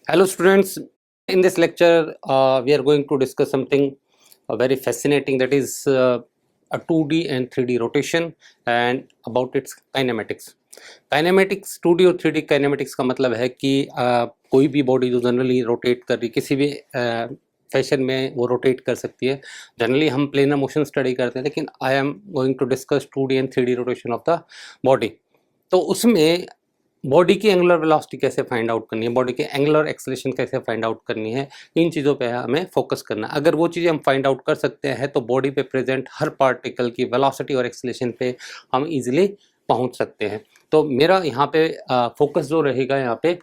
Hello students, in this lecture we are going to discuss something very fascinating, that is a 2D and 3D rotation and about its kinematics. Kinematics 2D और 3D kinematics का मतलब है कि कोई भी body जो generally rotate कर रही किसी भी फैशन में वो रोटेट कर सकती है. जनरली हम प्लेनर मोशन स्टडी करते हैं, लेकिन I am going to discuss 2D and 3D rotation of the body. तो उसमें बॉडी की एंगुलर वेलोसिटी कैसे फाइंड आउट करनी है, बॉडी की एंगुलर एक्सेलरेशन कैसे फाइंड आउट करनी है, इन चीज़ों पे हमें फोकस करना है. अगर वो चीज़ें हम फाइंड आउट कर सकते हैं तो बॉडी पे प्रेजेंट हर पार्टिकल की वेलोसिटी और एक्सेलरेशन पे हम इजीली पहुंच सकते हैं. तो मेरा यहाँ पे फोकस जो रहेगा यहाँ पे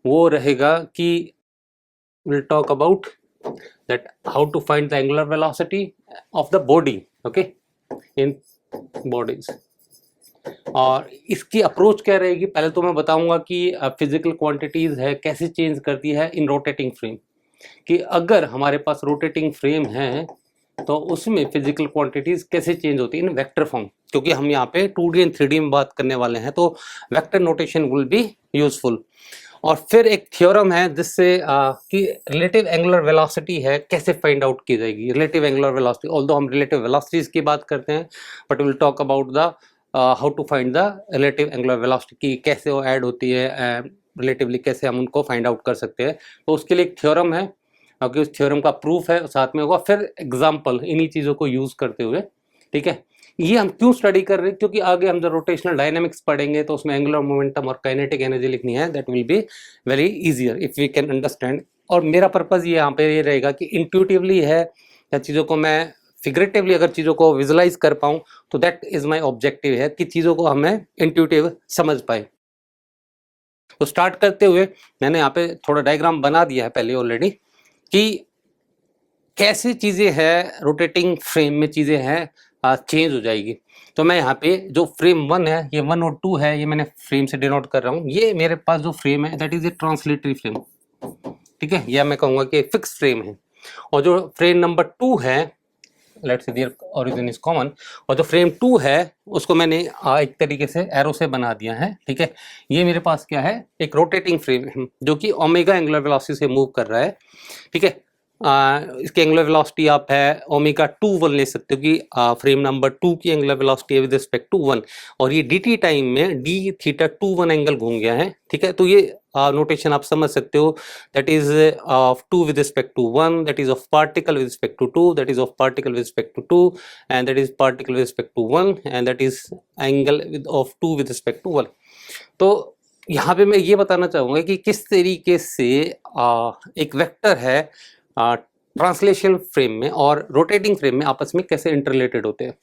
वो रहेगा कि will talk about that how to find the angular velocity of the body, okay, in bodies. और इसकी अप्रोच क्या रहेगी, पहले तो मैं बताऊंगा कि फिजिकल क्वांटिटीज है कैसे चेंज करती है इन रोटेटिंग फ्रेम. कि अगर हमारे पास रोटेटिंग फ्रेम है तो उसमें फिजिकल क्वांटिटीज कैसे चेंज होती है इन वेक्टर फॉर्म, क्योंकि हम यहाँ पे 2D एंड 3D में बात करने वाले हैं, तो vector notation will be useful. और फिर एक थ्योरम है जिससे कि रिलेटिव एंगुलर वेलोसिटी है कैसे फाइंड आउट की जाएगी. रिलेटिव एंगुलर वेलोसिटी, ऑल्दो हम रिलेटिव वेलोसिटीज की बात करते हैं, but will talk about the how to find the relative angular velocity की कैसे वो ऐड होती है, रिलेटिवली कैसे हम उनको फाइंड आउट कर सकते हैं. तो उसके लिए एक थ्योरम है, क्योंकि उस थ्योरम का प्रूफ है साथ में होगा, फिर एग्जाम्पल इन्हीं चीज़ों को यूज़ करते हुए. ठीक है, ये हम क्यों स्टडी कर रहे हैं, क्योंकि आगे हम जब रोटेशनल डायनामिक्स पढ़ेंगे तो उसमें एंगुलर मोमेंटम और काइनेटिक एनर्जी लिखनी है. That will be very easier if we can understand. और मेरा पर्पज़ ये यहाँ पे ये रहेगा कि इंट्यूटिवली है या चीज़ों को मैं फिगरेटिवली अगर चीज़ों को विजुलाइज कर पाऊँ, तो दैट इज़ माई ऑब्जेक्टिव है कि चीज़ों को हमें इंट्यूटिव समझ पाए. तो स्टार्ट करते हुए मैंने यहाँ पे थोड़ा डायग्राम बना दिया है पहले ऑलरेडी, कि कैसे चीज़ें हैं रोटेटिंग फ्रेम में चीज़ें हैं चेंज हो जाएगी. तो मैं यहाँ पे जो फ्रेम 1 है, ये 1 और 2 है, ये मैंने फ्रेम से डिनोट कर रहा हूँ. ये मेरे पास जो फ्रेम है that is A translatory frame. ठीक है, या मैं कहूँगा कि फिक्स फ्रेम है. और जो फ्रेम नंबर 2 है, let's say there origin is common, और जो फ्रेम 2 है उसको मैंने एक तरीके से एरो से बना दिया है. ठीक है, ये मेरे पास क्या है, एक रोटेटिंग फ्रेम है जो कि ओमेगा एंगुलर वेलोसिटी से मूव कर रहा है. ठीक है, इसकी एंगुलर वेलोसिटी आप है ओमेगा 2 1 ले सकते हो, कि फ्रेम नंबर 2 की एंगुलर वेलोसिटी है विद रिस्पेक्ट टू 1, और ये dt टाइम में d थीटा 2 1 एंगल घूम गया है. ठीक है, तो ये नोटेशन आप समझ सकते हो, that is of 2 with respect to 1, that is of particle with respect to 2, that is of particle with respect to 2, and that is particle with respect to 1, and that is angle of 2 with respect to 1. तो यहाँ पे मैं ये बताना चाहूँगा कि किस तरीके से एक वेक्टर है ट्रांसलेशन फ्रेम में और रोटेटिंग फ्रेम में आपस में कैसे इंटररिलेटेड होते हैं.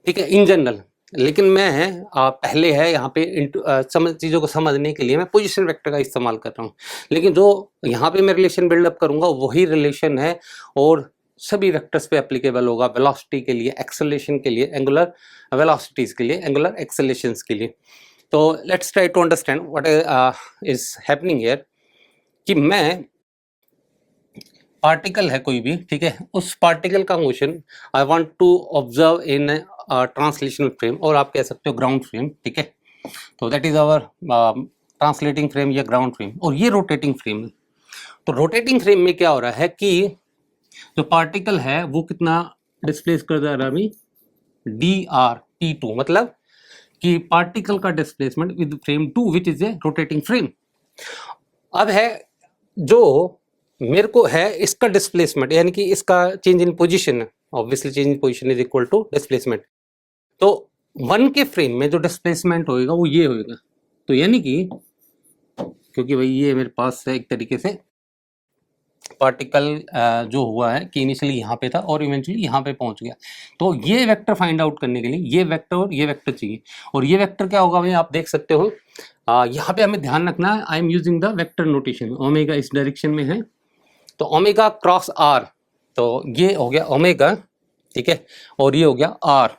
ठीक है, इन जनरल. लेकिन मैं पहले है यहाँ पे समझ चीज़ों को समझने के लिए मैं पोजीशन वेक्टर का इस्तेमाल कर रहा हूँ, लेकिन जो यहाँ पे मैं रिलेशन बिल्डअप करूँगा वही रिलेशन है और सभी वेक्टर्स पे एप्लीकेबल होगा, वेलोसिटी के लिए, एक्सेलरेशन के लिए, एंगुलर वेलोसिटीज के लिए, एंगुलर एक्सेलरेशंस के लिए. तो let's try to understand what is happening here. कि मैं पार्टिकल है कोई भी, ठीक है, उस पार्टिकल का motion I want to observe in translational frame, और आप कह सकते हो ग्राउंड फ्रेम. ठीक है, तो that is our translating frame या ग्राउंड फ्रेम, और ये रोटेटिंग फ्रेम है. तो रोटेटिंग फ्रेम में क्या हो रहा है कि जो पार्टिकल है वो कितना डिस्प्लेस कर जा रहा है, dr/t2, मतलब कि पार्टिकल का displacement with frame 2 which is a rotating frame. अब है जो मेरे को है इसका डिस्प्लेसमेंट, यानी कि इसका चेंज इन पोजीशन है. Obviously change in position is equal to displacement. तो 1 के फ्रेम में जो डिस्प्लेसमेंट होएगा वो ये होएगा. तो यानी कि क्योंकि भाई ये मेरे पास है एक तरीके से पार्टिकल जो हुआ है कि इनिशियली यहाँ पे था और इवेंचुअली यहाँ पे पहुँच गया, तो ये वेक्टर फाइंड आउट करने के लिए ये वेक्टर और ये वेक्टर चाहिए. और ये वेक्टर क्या होगा भाई, आप देख सकते हो यहाँ पे हमें ध्यान रखना है, I am using the vector notation. Omega इस डायरेक्शन में है, तो ओमेगा क्रॉस आर, तो ये हो गया ओमेगा. ठीक है, और ये हो गया आर.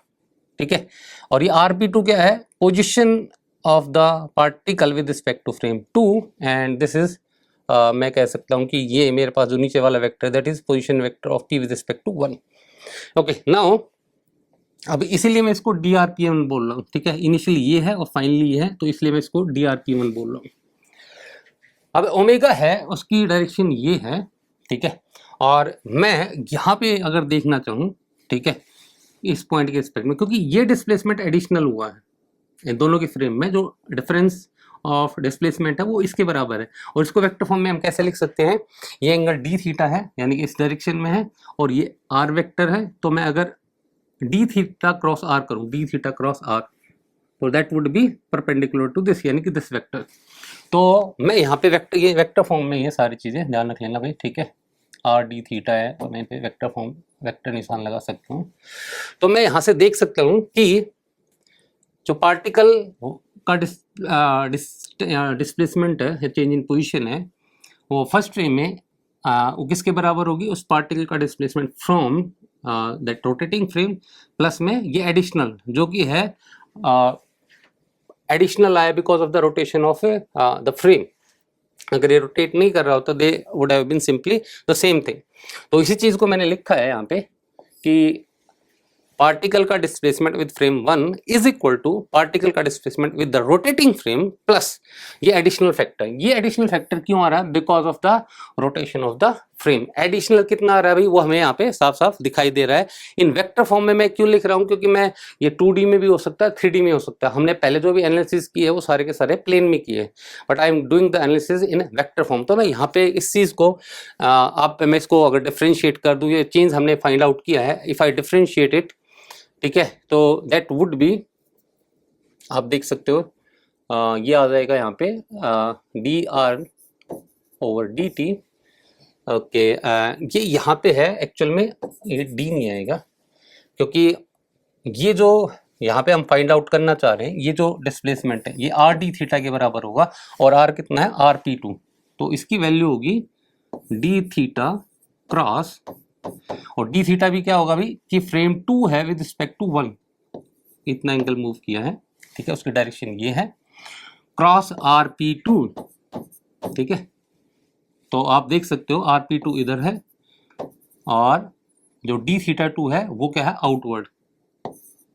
ठीक है, और ये rp2 क्या है, position of the particle with respect to frame 2, and this is मैं कह सकता हूँ कि ये मेरे पास जो नीचे वाला vector that is position vector of p with respect to 1. Okay, now अब इसीलिए मैं इसको drp1 बोल रहा हूँ. ठीक है, इनिशियली ये है और फाइनली ये है, तो इसलिए मैं इसको drp1 बोल रहा हूँ. अब ओमेगा है उसकी डायरेक्शन ये है, ठीक है, और मैं यहाँ पे अगर देखना चाहूँ, ठीक है, इस पॉइंट के रिस्पेक्ट में, क्योंकि ये डिस्प्लेसमेंट एडिशनल हुआ है इन दोनों के फ्रेम में, जो डिफरेंस ऑफ डिस्प्लेसमेंट है वो इसके बराबर है, और इसको वेक्टर फॉर्म में हम कैसे लिख सकते हैं, ये एंगल डी थीटा है यानी कि इस डायरेक्शन में है, और ये आर वेक्टर है, तो मैं अगर डी थीटा क्रॉस आर करूँ, डी थीटा क्रॉस आर, तो that would be perpendicular to this यानी कि दिस वेक्टर। तो मैं यहाँ पे वेक्टर, ये वेक्टर फॉर्म में ये सारी चीज़ें ध्यान रख लेना भाई, ठीक है, आर डी थीटा है तो मैं पे वेक्टर फॉर्म वेक्टर निशान लगा सकता हूँ। तो मैं यहाँ से देख सकता हूँ कि जो पार्टिकल का डिस्प्लेसमेंट है, चेंज इन पोजीशन है, वो फर्स्ट फ्रेम में वो किसके बराबर होगी, उस पार्टिकल का displacement from that rotating frame plus में ये एडिशनल जो कि है एडिशनल आया because of the rotation of the frame. अगर ये रोटेट नहीं कर रहा होता they would have been simply the same thing. तो इसी चीज़ को मैंने लिखा है यहाँ पे कि पार्टिकल का displacement with frame 1 is equal to particle का displacement with the rotating frame plus ये एडिशनल फैक्टर। ये एडिशनल फैक्टर क्यों आ रहा है, because of the rotation of the frame. Additional कितना आ रहा है भाई, वो हमें यहाँ पे साफ साफ दिखाई दे रहा है। इन वेक्टर फॉर्म में मैं क्यों लिख रहा हूँ, क्योंकि मैं ये 2D में भी हो सकता है, 3D में हो सकता है। हमने पहले जो भी एनालिसिस किए है वो सारे के सारे प्लेन में किए, but I am doing the analysis in vector form. तो मैं यहाँ पे इस चीज़ को मैं इसको अगर डिफ्रेंशिएट कर दूँ, ये चेंज हमने फाइंड आउट किया है, इफ आई डिफ्रेंशिएट इट, ठीक है, तो दैट वुड बी, आप देख सकते हो ये आ जाएगा यहाँ पे D R over d T. Okay, ये यहाँ पे है एक्चुअल में, ये डी नहीं आएगा, क्योंकि ये जो यहाँ पे हम फाइंड आउट करना चाह रहे हैं, ये जो डिस्प्लेसमेंट है ये आर डी थीटा के बराबर होगा, और आर कितना है, आर पी टू, तो इसकी वैल्यू होगी डी थीटा क्रॉस, और डी थीटा भी क्या होगा भाई कि फ्रेम 2 है विद रिस्पेक्ट टू 1, इतना एंगल मूव किया है, ठीक है, उसकी डायरेक्शन ये है, क्रॉस आर पी टू, ठीक है। तो आप देख सकते हो आर पी टू इधर है, और जो डी थीटा 2 है वो क्या है, आउटवर्ड,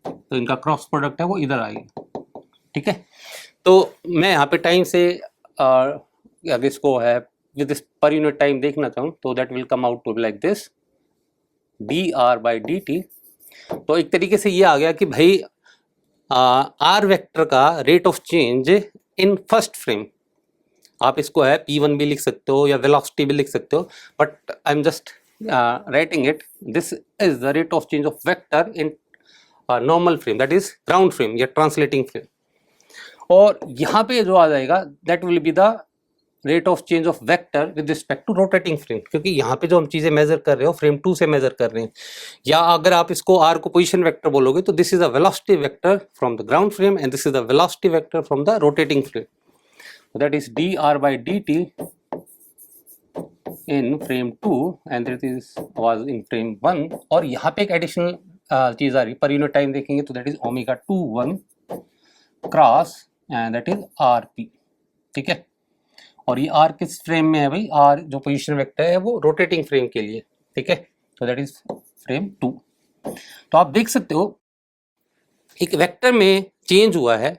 तो इनका क्रॉस प्रोडक्ट है वो इधर आएगा, ठीक है। तो मैं यहाँ पे टाइम से अगर इसको है विद दिस पर यूनिट टाइम देखना चाहूँ, तो that will come out to be like this d are by D t. तो एक तरीके से ये आ गया कि भाई आर वेक्टर का rate of change in first frame, आप इसको है P1 भी लिख सकते हो या वेलोसिटी भी लिख सकते हो, but I am just writing it, this is the rate of change of vector in normal frame, that is ground frame या ट्रांसलेटिंग फ्रेम। और यहाँ पे जो आ जाएगा that will be the rate of change of vector with respect to rotating frame, क्योंकि यहाँ पे जो हम चीज़ें मेजर कर रहे हो फ्रेम 2 से मेजर कर रहे हैं, या अगर आप इसको आर को पोजीशन वेक्टर बोलोगे तो this is the velocity vector from the ground frame and this is the velocity vector from the rotating frame, that is D R by D T in frame 2 and that is was in frame 1। और यहाँ पे एक additional चीज़ आ रही पर unit time देखेंगे तो that is omega 2 1 cross and that is R P, ठीक है। और ये आर किस फ्रेम में है भाई, आर जो पोजीशन वेक्टर है वो रोटेटिंग फ्रेम के लिए, ठीक है, तो दैट इज फ्रेम 2। तो आप देख सकते हो एक वेक्टर में चेंज हुआ है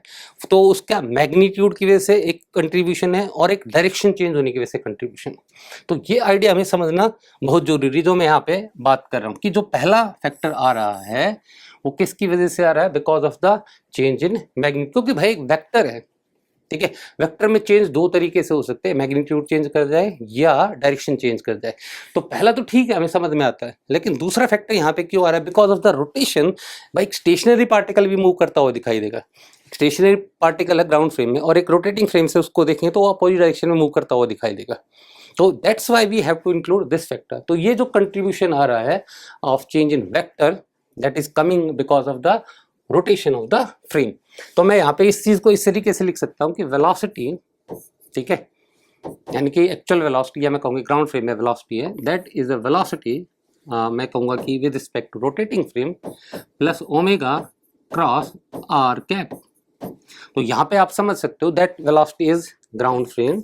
तो उसका मैग्नीट्यूड की वजह से एक कंट्रीब्यूशन है और एक डायरेक्शन चेंज होने की वजह से कंट्रीब्यूशन। तो ये आइडिया हमें समझना बहुत जरूरी, जो मैं यहाँ पे बात कर रहा हूँ कि जो पहला फैक्टर आ रहा है वो किसकी वजह से आ रहा है, because of the change in magnitude, क्योंकि भाई एक वेक्टर है, ठीक है। वेक्टर में चेंज दो तरीके से हो सकते हैं, मैग्नीट्यूड चेंज कर जाए या डायरेक्शन चेंज कर जाए। तो पहला तो ठीक है, हमें समझ में आता है, लेकिन दूसरा फैक्टर यहाँ पे क्यों आ रहा है, बिकॉज ऑफ द रोटेशन। भाई एक स्टेशनरी पार्टिकल भी मूव करता हुआ दिखाई देगा, स्टेशनरी पार्टिकल है ग्राउंड फ्रेम में और एक रोटेटिंग फ्रेम से उसको देखेंगे तो वो अपोजिट डायरेक्शन में मूव करता हुआ दिखाई देगा। तो that's why we have to include this factor. तो ये जो कंट्रीब्यूशन आ रहा है of change in vector, that is coming because of the rotation of the frame. तो मैं यहाँ पे इस चीज को इस तरीके से लिख सकता हूँ कि वेलोसिटी, ठीक है, यानी कि एक्चुअल वेलोसिटी, या मैं कहूँगी ग्राउंड फ्रेम में वेलोसिटी है, दैट इज अ वेलोसिटी, मैं कहूँगा कि with respect to rotating frame plus omega cross are cap. तो यहाँ पे आप समझ सकते हो that velocity is ground frame,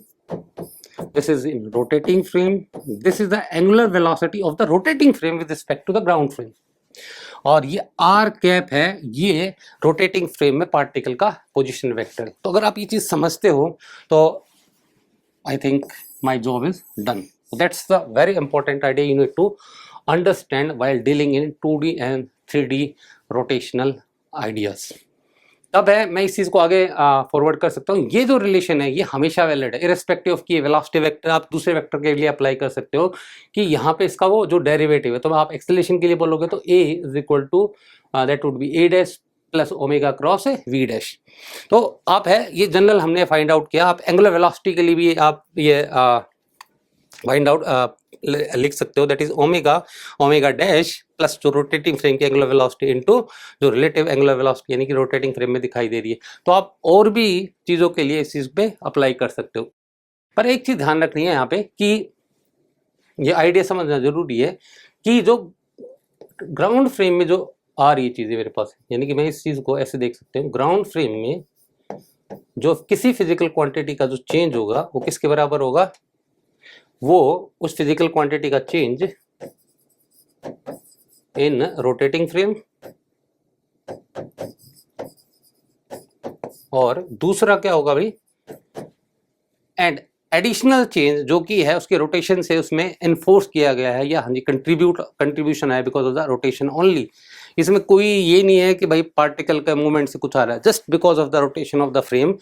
this is in rotating frame, this is the angular velocity of the rotating frame with respect to the ground frame, और ये are cap है, ये रोटेटिंग फ्रेम में पार्टिकल का पोजीशन वेक्टर। तो अगर आप ये चीज समझते हो तो I think my job is done. So that's the very important idea you need to understand while dealing in 2D and 3D rotational ideas. तब है मैं इस चीज़ को आगे फॉरवर्ड कर सकता हूँ। ये जो रिलेशन है ये हमेशा वैलिड है, इरेस्पेक्टिव ऑफ कि वेलोसिटी वेक्टर आप दूसरे वेक्टर के लिए अप्लाई कर सकते हो कि यहाँ पे इसका वो जो डेरिवेटिव है, तो आप एक्सेलरेशन के लिए बोलोगे तो a is equal to that would be a dash plus omega cross v dash. तो आप है ये जनरल हमने फाइंड आउट किया। आप एंगुलर वेलोसिटी के लिए भी आप ये फाइंड आउट लिख सकते हो, that is omega dash plus जो रोटेटिंग फ्रेम की एंगुलर वेलोसिटी इनटू जो रिलेटिव एंगुलर वेलोसिटी यानी कि रोटेटिंग फ्रेम में दिखाई दे रही है। तो आप और भी चीज़ों के लिए इस चीज़ पे अप्लाई कर सकते हो। पर एक चीज़ ध्यान रखनी है यहाँ पे कि ये आइडिया समझना जरूरी है कि जो ग्राउंड फ्रेम में जो आ रही चीज़ें मेरे पास, यानी कि मैं इस चीज़ को ऐसे देख सकते हूँ, ग्राउंड फ्रेम में जो किसी फिजिकल क्वांटिटी का जो चेंज होगा वो किसके बराबर होगा, वो उस फिजिकल क्वांटिटी का चेंज इन रोटेटिंग फ्रेम, और दूसरा क्या होगा भाई, एंड एडिशनल चेंज जो कि है उसके रोटेशन से उसमें एनफोर्स किया गया है या हाँ जी कंट्रीब्यूशन है because of the rotation only. इसमें कोई ये नहीं है कि भाई पार्टिकल का मूवमेंट से कुछ आ रहा है, just because of the rotation of the frame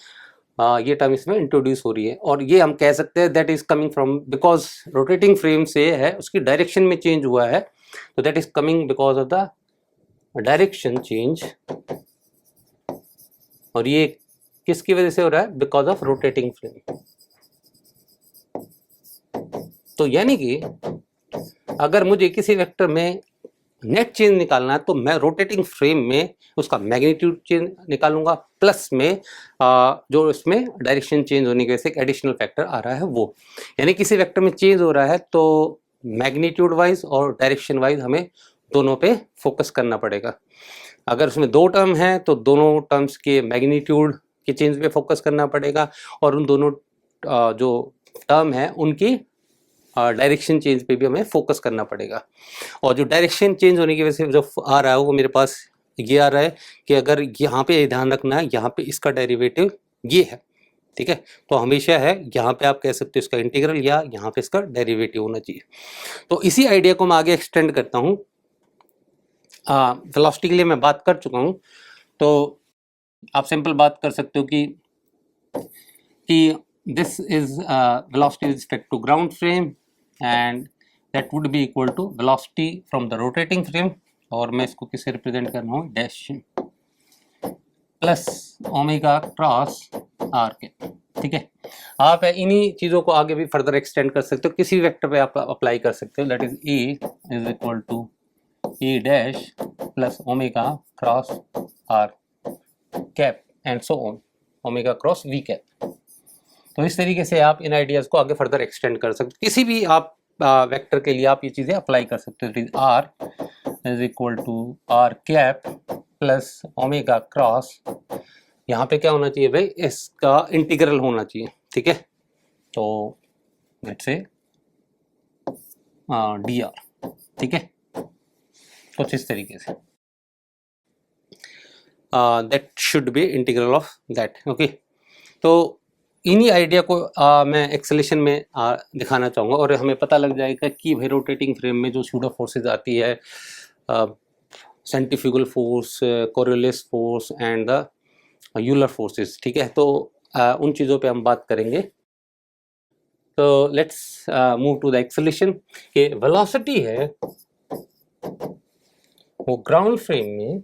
ये टर्म इसमें इंट्रोड्यूस हो रही है। और ये हम कह सकते हैं that is coming from because rotating frame से है उसकी डायरेक्शन में चेंज हुआ है, तो that is coming because of the direction change. और ये किसकी वजह से हो रहा है, बिकॉज ऑफ रोटेटिंग फ्रेम। तो यानी कि अगर मुझे किसी वेक्टर में नेट चेंज निकालना है तो मैं रोटेटिंग फ्रेम में उसका मैग्नीट्यूड चेंज निकालूंगा, प्लस में जो इसमें डायरेक्शन चेंज होने की वजह से एक एडिशनल फैक्टर आ रहा है वो, यानी किसी वेक्टर में चेंज हो रहा है तो मैग्नीट्यूड वाइज और डायरेक्शन वाइज हमें दोनों पे फोकस करना पड़ेगा। अगर उसमें दो टर्म है तो दोनों टर्म्स के मैग्नीट्यूड के चेंज पे फोकस करना पड़ेगा और उन दोनों जो टर्म है उनकी डायरेक्शन चेंज पे भी हमें फोकस करना पड़ेगा। और जो डायरेक्शन चेंज होने की वजह से जो आ रहा है वो मेरे पास ये आ रहा है कि अगर यहाँ पे ध्यान रखना है, यहाँ पे इसका डेरिवेटिव ये है, ठीक है, तो हमेशा है यहाँ पे आप कह सकते हो इसका इंटीग्रल या यहाँ पे इसका डेरिवेटिव होना चाहिए। तो इसी आइडिया को मैं आगे एक्सटेंड करता हूँ। वेलोसिटी के लिए मैं बात कर चुका हूँ, तो आप सिंपल बात कर सकते हो कि this is velocity with respect to ground frame and that would be equal to velocity from the rotating frame, और मैं इसको किसे रिप्रेजेंट कर रहा हूँ, dash plus omega cross r के, ठीक है। आप इन्हीं चीज़ों को आगे भी फर्दर एक्सटेंड कर सकते हो, किसी वेक्टर पे आप अप्लाई कर सकते हो, that is a is equal to a dash plus omega cross are cap and so on omega cross v cap. तो इस तरीके से आप इन आइडियाज़ को आगे फर्दर एक्सटेंड कर सकते हो, किसी भी आप वेक्टर के लिए आप ये चीज़ें अप्लाई कर सकते हो। It is r is equal to r cap plus omega cross, यहाँ पे क्या होना चाहिए भाई, इसका इंटीग्रल होना चाहिए, ठीक है। तो लेट्स से डी आर, ठीक है, कुछ इस तरीके say that should be integral of that, okay. तो इन्हीं आइडिया को मैं एक्सेलेशन में दिखाना चाहूँगा और हमें पता लग जाएगा कि भाई रोटेटिंग फ्रेम में जो स्यूडो फोर्सेज आती है, centrifugal force, Coriolis force and the Euler forces, ठीक है, तो उन चीज़ों पे हम बात करेंगे। तो let's move to the acceleration. कि वेलोसिटी है वो ग्राउंड फ्रेम में,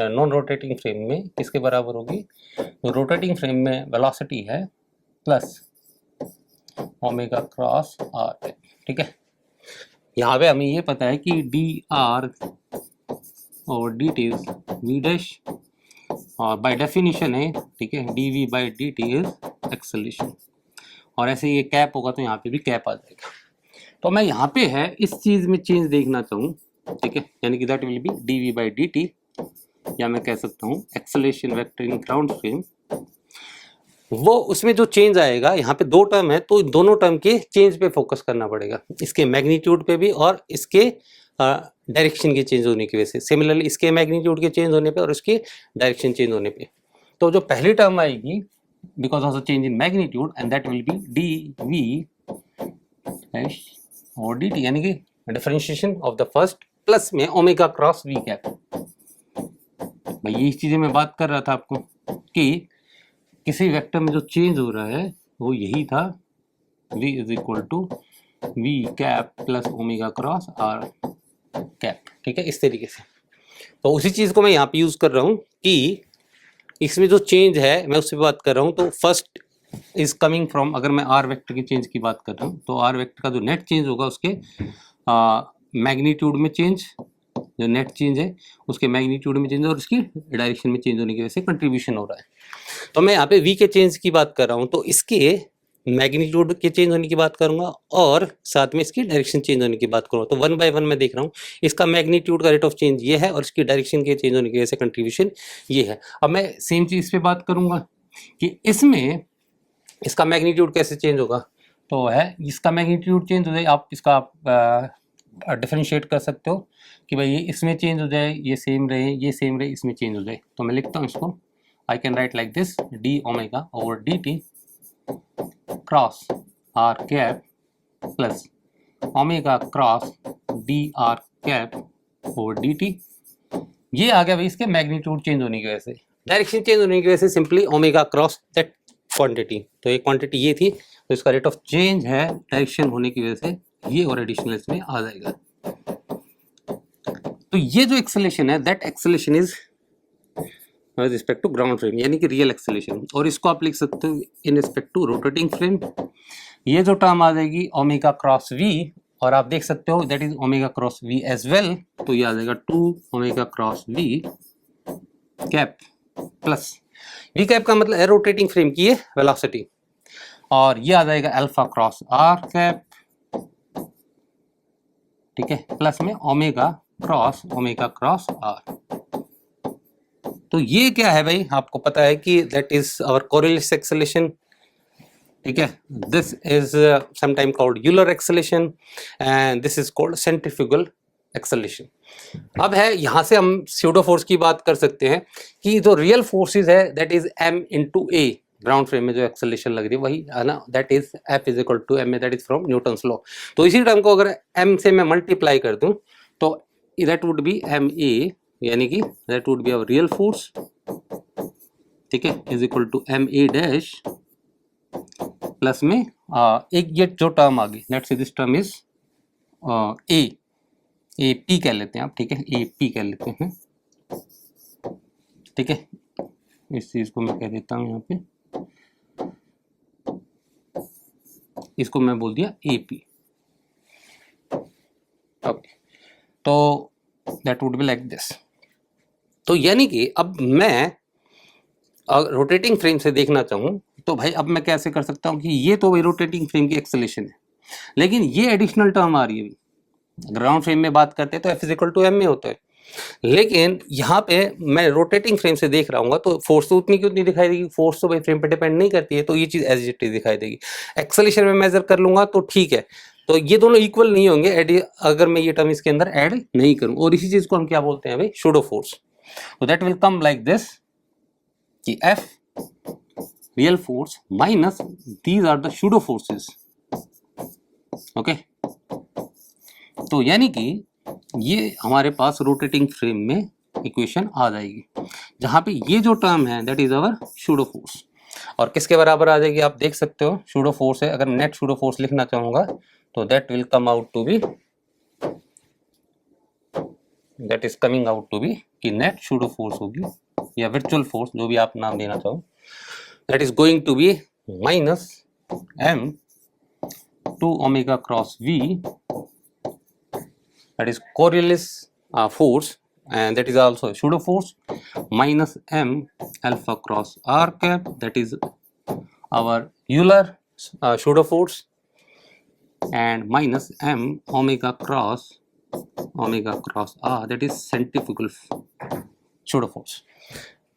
नॉन रोटेटिंग फ्रेम में किसके बराबर होगी, रोटेटिंग फ्रेम में वेलोसिटी है प्लस ओमेगा क्रॉस आर, ठीक है। यहाँ पे हमें ये पता है कि डी आर और d T is v dash, और बाय डेफिनेशन है, ठीक है, d v by D T is acceleration, और ऐसे ये कैप होगा तो यहाँ पे भी कैप आ जाएगा। तो मैं यहाँ पे है इस चीज़ में चेंज देखना चाहूँ, ठीक है, यानी कि that will be d v by D t, या मैं कह सकता हूँ acceleration vector in ground frame. वो उसमें जो चेंज आएगा, यहाँ पे दो टर्म है तो दोनों टर्म के चेंज पे फोकस करना पड़ेगा, इसके मैग्नीट्यूड पे भी और इसके डायरेक्शन के चेंज होने की वजह से, सिमिलरली इसके मैग्नीट्यूड के चेंज होने पे और इसके डायरेक्शन चेंज होने पे। तो जो पहली टर्म आएगी because of the change in magnitude, and that will be dv dash over dt, यानी कि differentiation of the first plus में ओमेगा क्रॉस वी कैप। भाई यही चीजें मैं बात कर रहा था आपको कि किसी वेक्टर में जो चेंज हो रहा है वो यही था, v is equal to v cap plus omega cross are cap. ठीक है, इस तरीके से। तो उसी चीज को मैं यहाँ पे यूज कर रहा हूँ कि इसमें जो चेंज है मैं उससे बात कर रहा हूँ। तो फर्स्ट इज कमिंग फ्रॉम, अगर मैं आर वेक्टर की चेंज की बात कर रहा हूँ तो आर वेक्टर का जो नेट चेंज होगा उसके मैग्नीट्यूड में चेंज, जो नेट चेंज है उसके मैग्नीट्यूड में चेंज और उसकी डायरेक्शन में चेंज होने की वजह से कंट्रीब्यूशन हो रहा है। तो मैं यहाँ पे वी के चेंज की बात कर रहा हूँ, तो इसके मैग्नीट्यूड के चेंज होने की बात करूंगा और साथ में इसकी डायरेक्शन चेंज होने की बात करूंगा। तो वन बाय वन मैं देख रहा हूँ, इसका मैग्नीट्यूड का रेट ऑफ चेंज ये है और इसकी डायरेक्शन के चेंज होने की वजह से कंट्रीब्यूशन ये है। अब मैं सेम चीज़ इस पे बात करूंगा कि इसमें इसका मैग्नीट्यूड कैसे चेंज होगा। तो है इसका मैग्नीट्यूड चेंज हो जाए, आप इसका डिफरेंशिएट कर सकते हो कि भाई ये इसमें चेंज हो जाए, ये सेम रहे, ये सेम रहे, इसमें चेंज हो जाए। तो मैं लिखता हूँ इसको, I can write like this, d omega over d t cross are cap plus omega cross d r cap over d t. ये आ गया भाई इसके मैग्नीट्यूड चेंज होने की वजह से, डायरेक्शन चेंज होने की वजह से simply omega cross that quantity. तो ये क्वांटिटी ये थी, तो इसका रेट ऑफ चेंज है डायरेक्शन होने की वजह से ये और एडिशनल इसमें आ जाएगा। तो ये जो एक्सेलेरेशन है that acceleration is with respect to ground frame, यानी कि रियल एक्सेलेरेशन। और इसको आप लिख सकते हो in respect to rotating frame. ये जो टर्म आ जाएगी ओमेगा क्रॉस वी, और आप देख सकते हो that is omega cross v as well, तो ये आ जाएगा 2 omega cross v cap plus v cap का मतलब है रोटेटिंग फ्रेम की ये वेलोसिटी, और ये आ जाएगा अल्फा क्रॉस आर कैप, ठीक है, प्लस में ओमेगा क्रॉस आर। तो ये क्या है भाई, आपको पता है कि दैट इज आवर कोरिलेस एक्सेलेरेशन। ठीक है, this is sometime called Euler acceleration and this is called centrifugal acceleration. अब है यहाँ से हम स्यूडो फोर्स की बात कर सकते हैं कि जो रियल फोर्सेस है that is m into a. Ground frame में जो एक्सेलेरेशन लग रही है वही है ना, that is F is equal to m, that is from Newton's law. तो इसी टर्म को अगर m से मैं मल्टीप्लाई कर दूं तो दैट वुड बी ma, यानी कि that would be our real force, ठीक है, is equal to ma dash plus में एक ये जो टर्म आ गई, let's say this term is a p कह लेते हैं आप, ठीक है, ए पी कह लेते हैं, ठीक है। इस चीज को मैं कह देता हूँ यहाँ पे, इसको मैं बोल दिया ए पी, ओके। तो that would B like this. तो यानी कि अब मैं रोटेटिंग फ्रेम से देखना चाहूँ तो भाई अब मैं कैसे कर सकता हूँ कि ये तो भाई रोटेटिंग फ्रेम की एक्सेलेरेशन है, लेकिन ये एडिशनल टर्म आ रही है। ग्राउंड फ्रेम में बात करते हैं तो F is equal to m में होता है, लेकिन यहाँ पे मैं रोटेटिंग फ्रेम से देख रहा हूँ तो फोर्स तो उतनी की उतनी दिखाई देगी, फोर्स तो भाई फ्रेम पे डिपेंड नहीं करती है, तो ये चीज़ एज इट इज दिखाई देगी। एक्सेलेरेशन में मेजर कर लूंगा तो ठीक है, तो ये दोनों इक्वल नहीं होंगे अगर मैं ये टर्म इसके अंदर ऐड नहीं करूँ। और इसी चीज़ को हम क्या बोलते हैं भाई, सूडो फोर्स। तो that will come like this कि F real force minus these are the pseudo forces, okay. तो यानी कि ये हमारे पास रोटेटिंग फ्रेम में इक्वेशन आ जाएगी, जहां पे ये जो टर्म है that is our pseudo force, और किसके बराबर आ जाएगी आप देख सकते हो, सूडो फोर्स है। अगर नेट सूडो फोर्स लिखना चाहूंगा तो that will come out to be, that is coming out to be कि नेट सूडो फोर्स होगी या वर्चुअल फोर्स, जो भी आप नाम देना चाहो, that is going to be minus m 2 omega cross v, that is Coriolis force, and that is also a pseudo force, minus m alpha cross r cap, that is our Euler pseudo force, and minus m omega cross r, that is centrifugal pseudo force।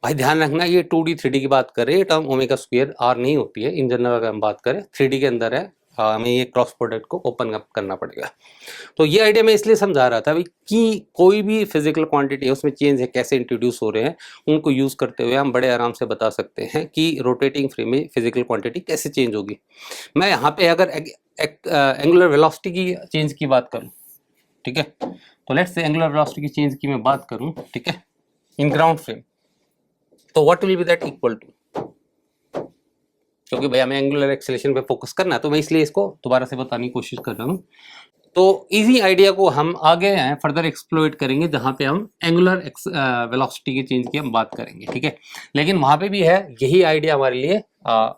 भाई ध्यान रखना ये 2D 3D की बात कर रहे हैं, term omega square r नहीं होती है इन जनरल। अगर हम बात करें 3D के अंदर है हमें ये क्रॉस प्रोडक्ट को ओपन अप करना पड़ेगा। तो ये आइडिया मैं इसलिए समझा रहा था भाई कि कोई भी फिजिकल क्वांटिटी है उसमें चेंज है कैसे इंट्रोड्यूस हो रहे हैं, उनको यूज़ करते हुए हम बड़े आराम से बता सकते हैं कि रोटेटिंग फ्रेम में फिजिकल क्वांटिटी कैसे चेंज होगी। मैं यहाँ पे अगर एंगुलर वेलोसिटी की चेंज की बात करूँ, ठीक है, तो लेट्स से एंगुलर वेलोसिटी की चेंज की मैं बात करूँ, ठीक है, इन ग्राउंड फ्रेम, तो what will be that equal to, क्योंकि भाई हमें एंगुलर एक्सेलेरेशन पे फोकस करना है तो मैं इसलिए इसको दोबारा से बताने की कोशिश कर रहा हूँ। तो इसी आइडिया को हम आगे हैं फर्दर एक्सप्लोइट करेंगे जहाँ पे हम एंगुलर वेलोसिटी की चेंज की हम बात करेंगे, ठीक है, लेकिन वहाँ पे भी है यही आइडिया हमारे लिए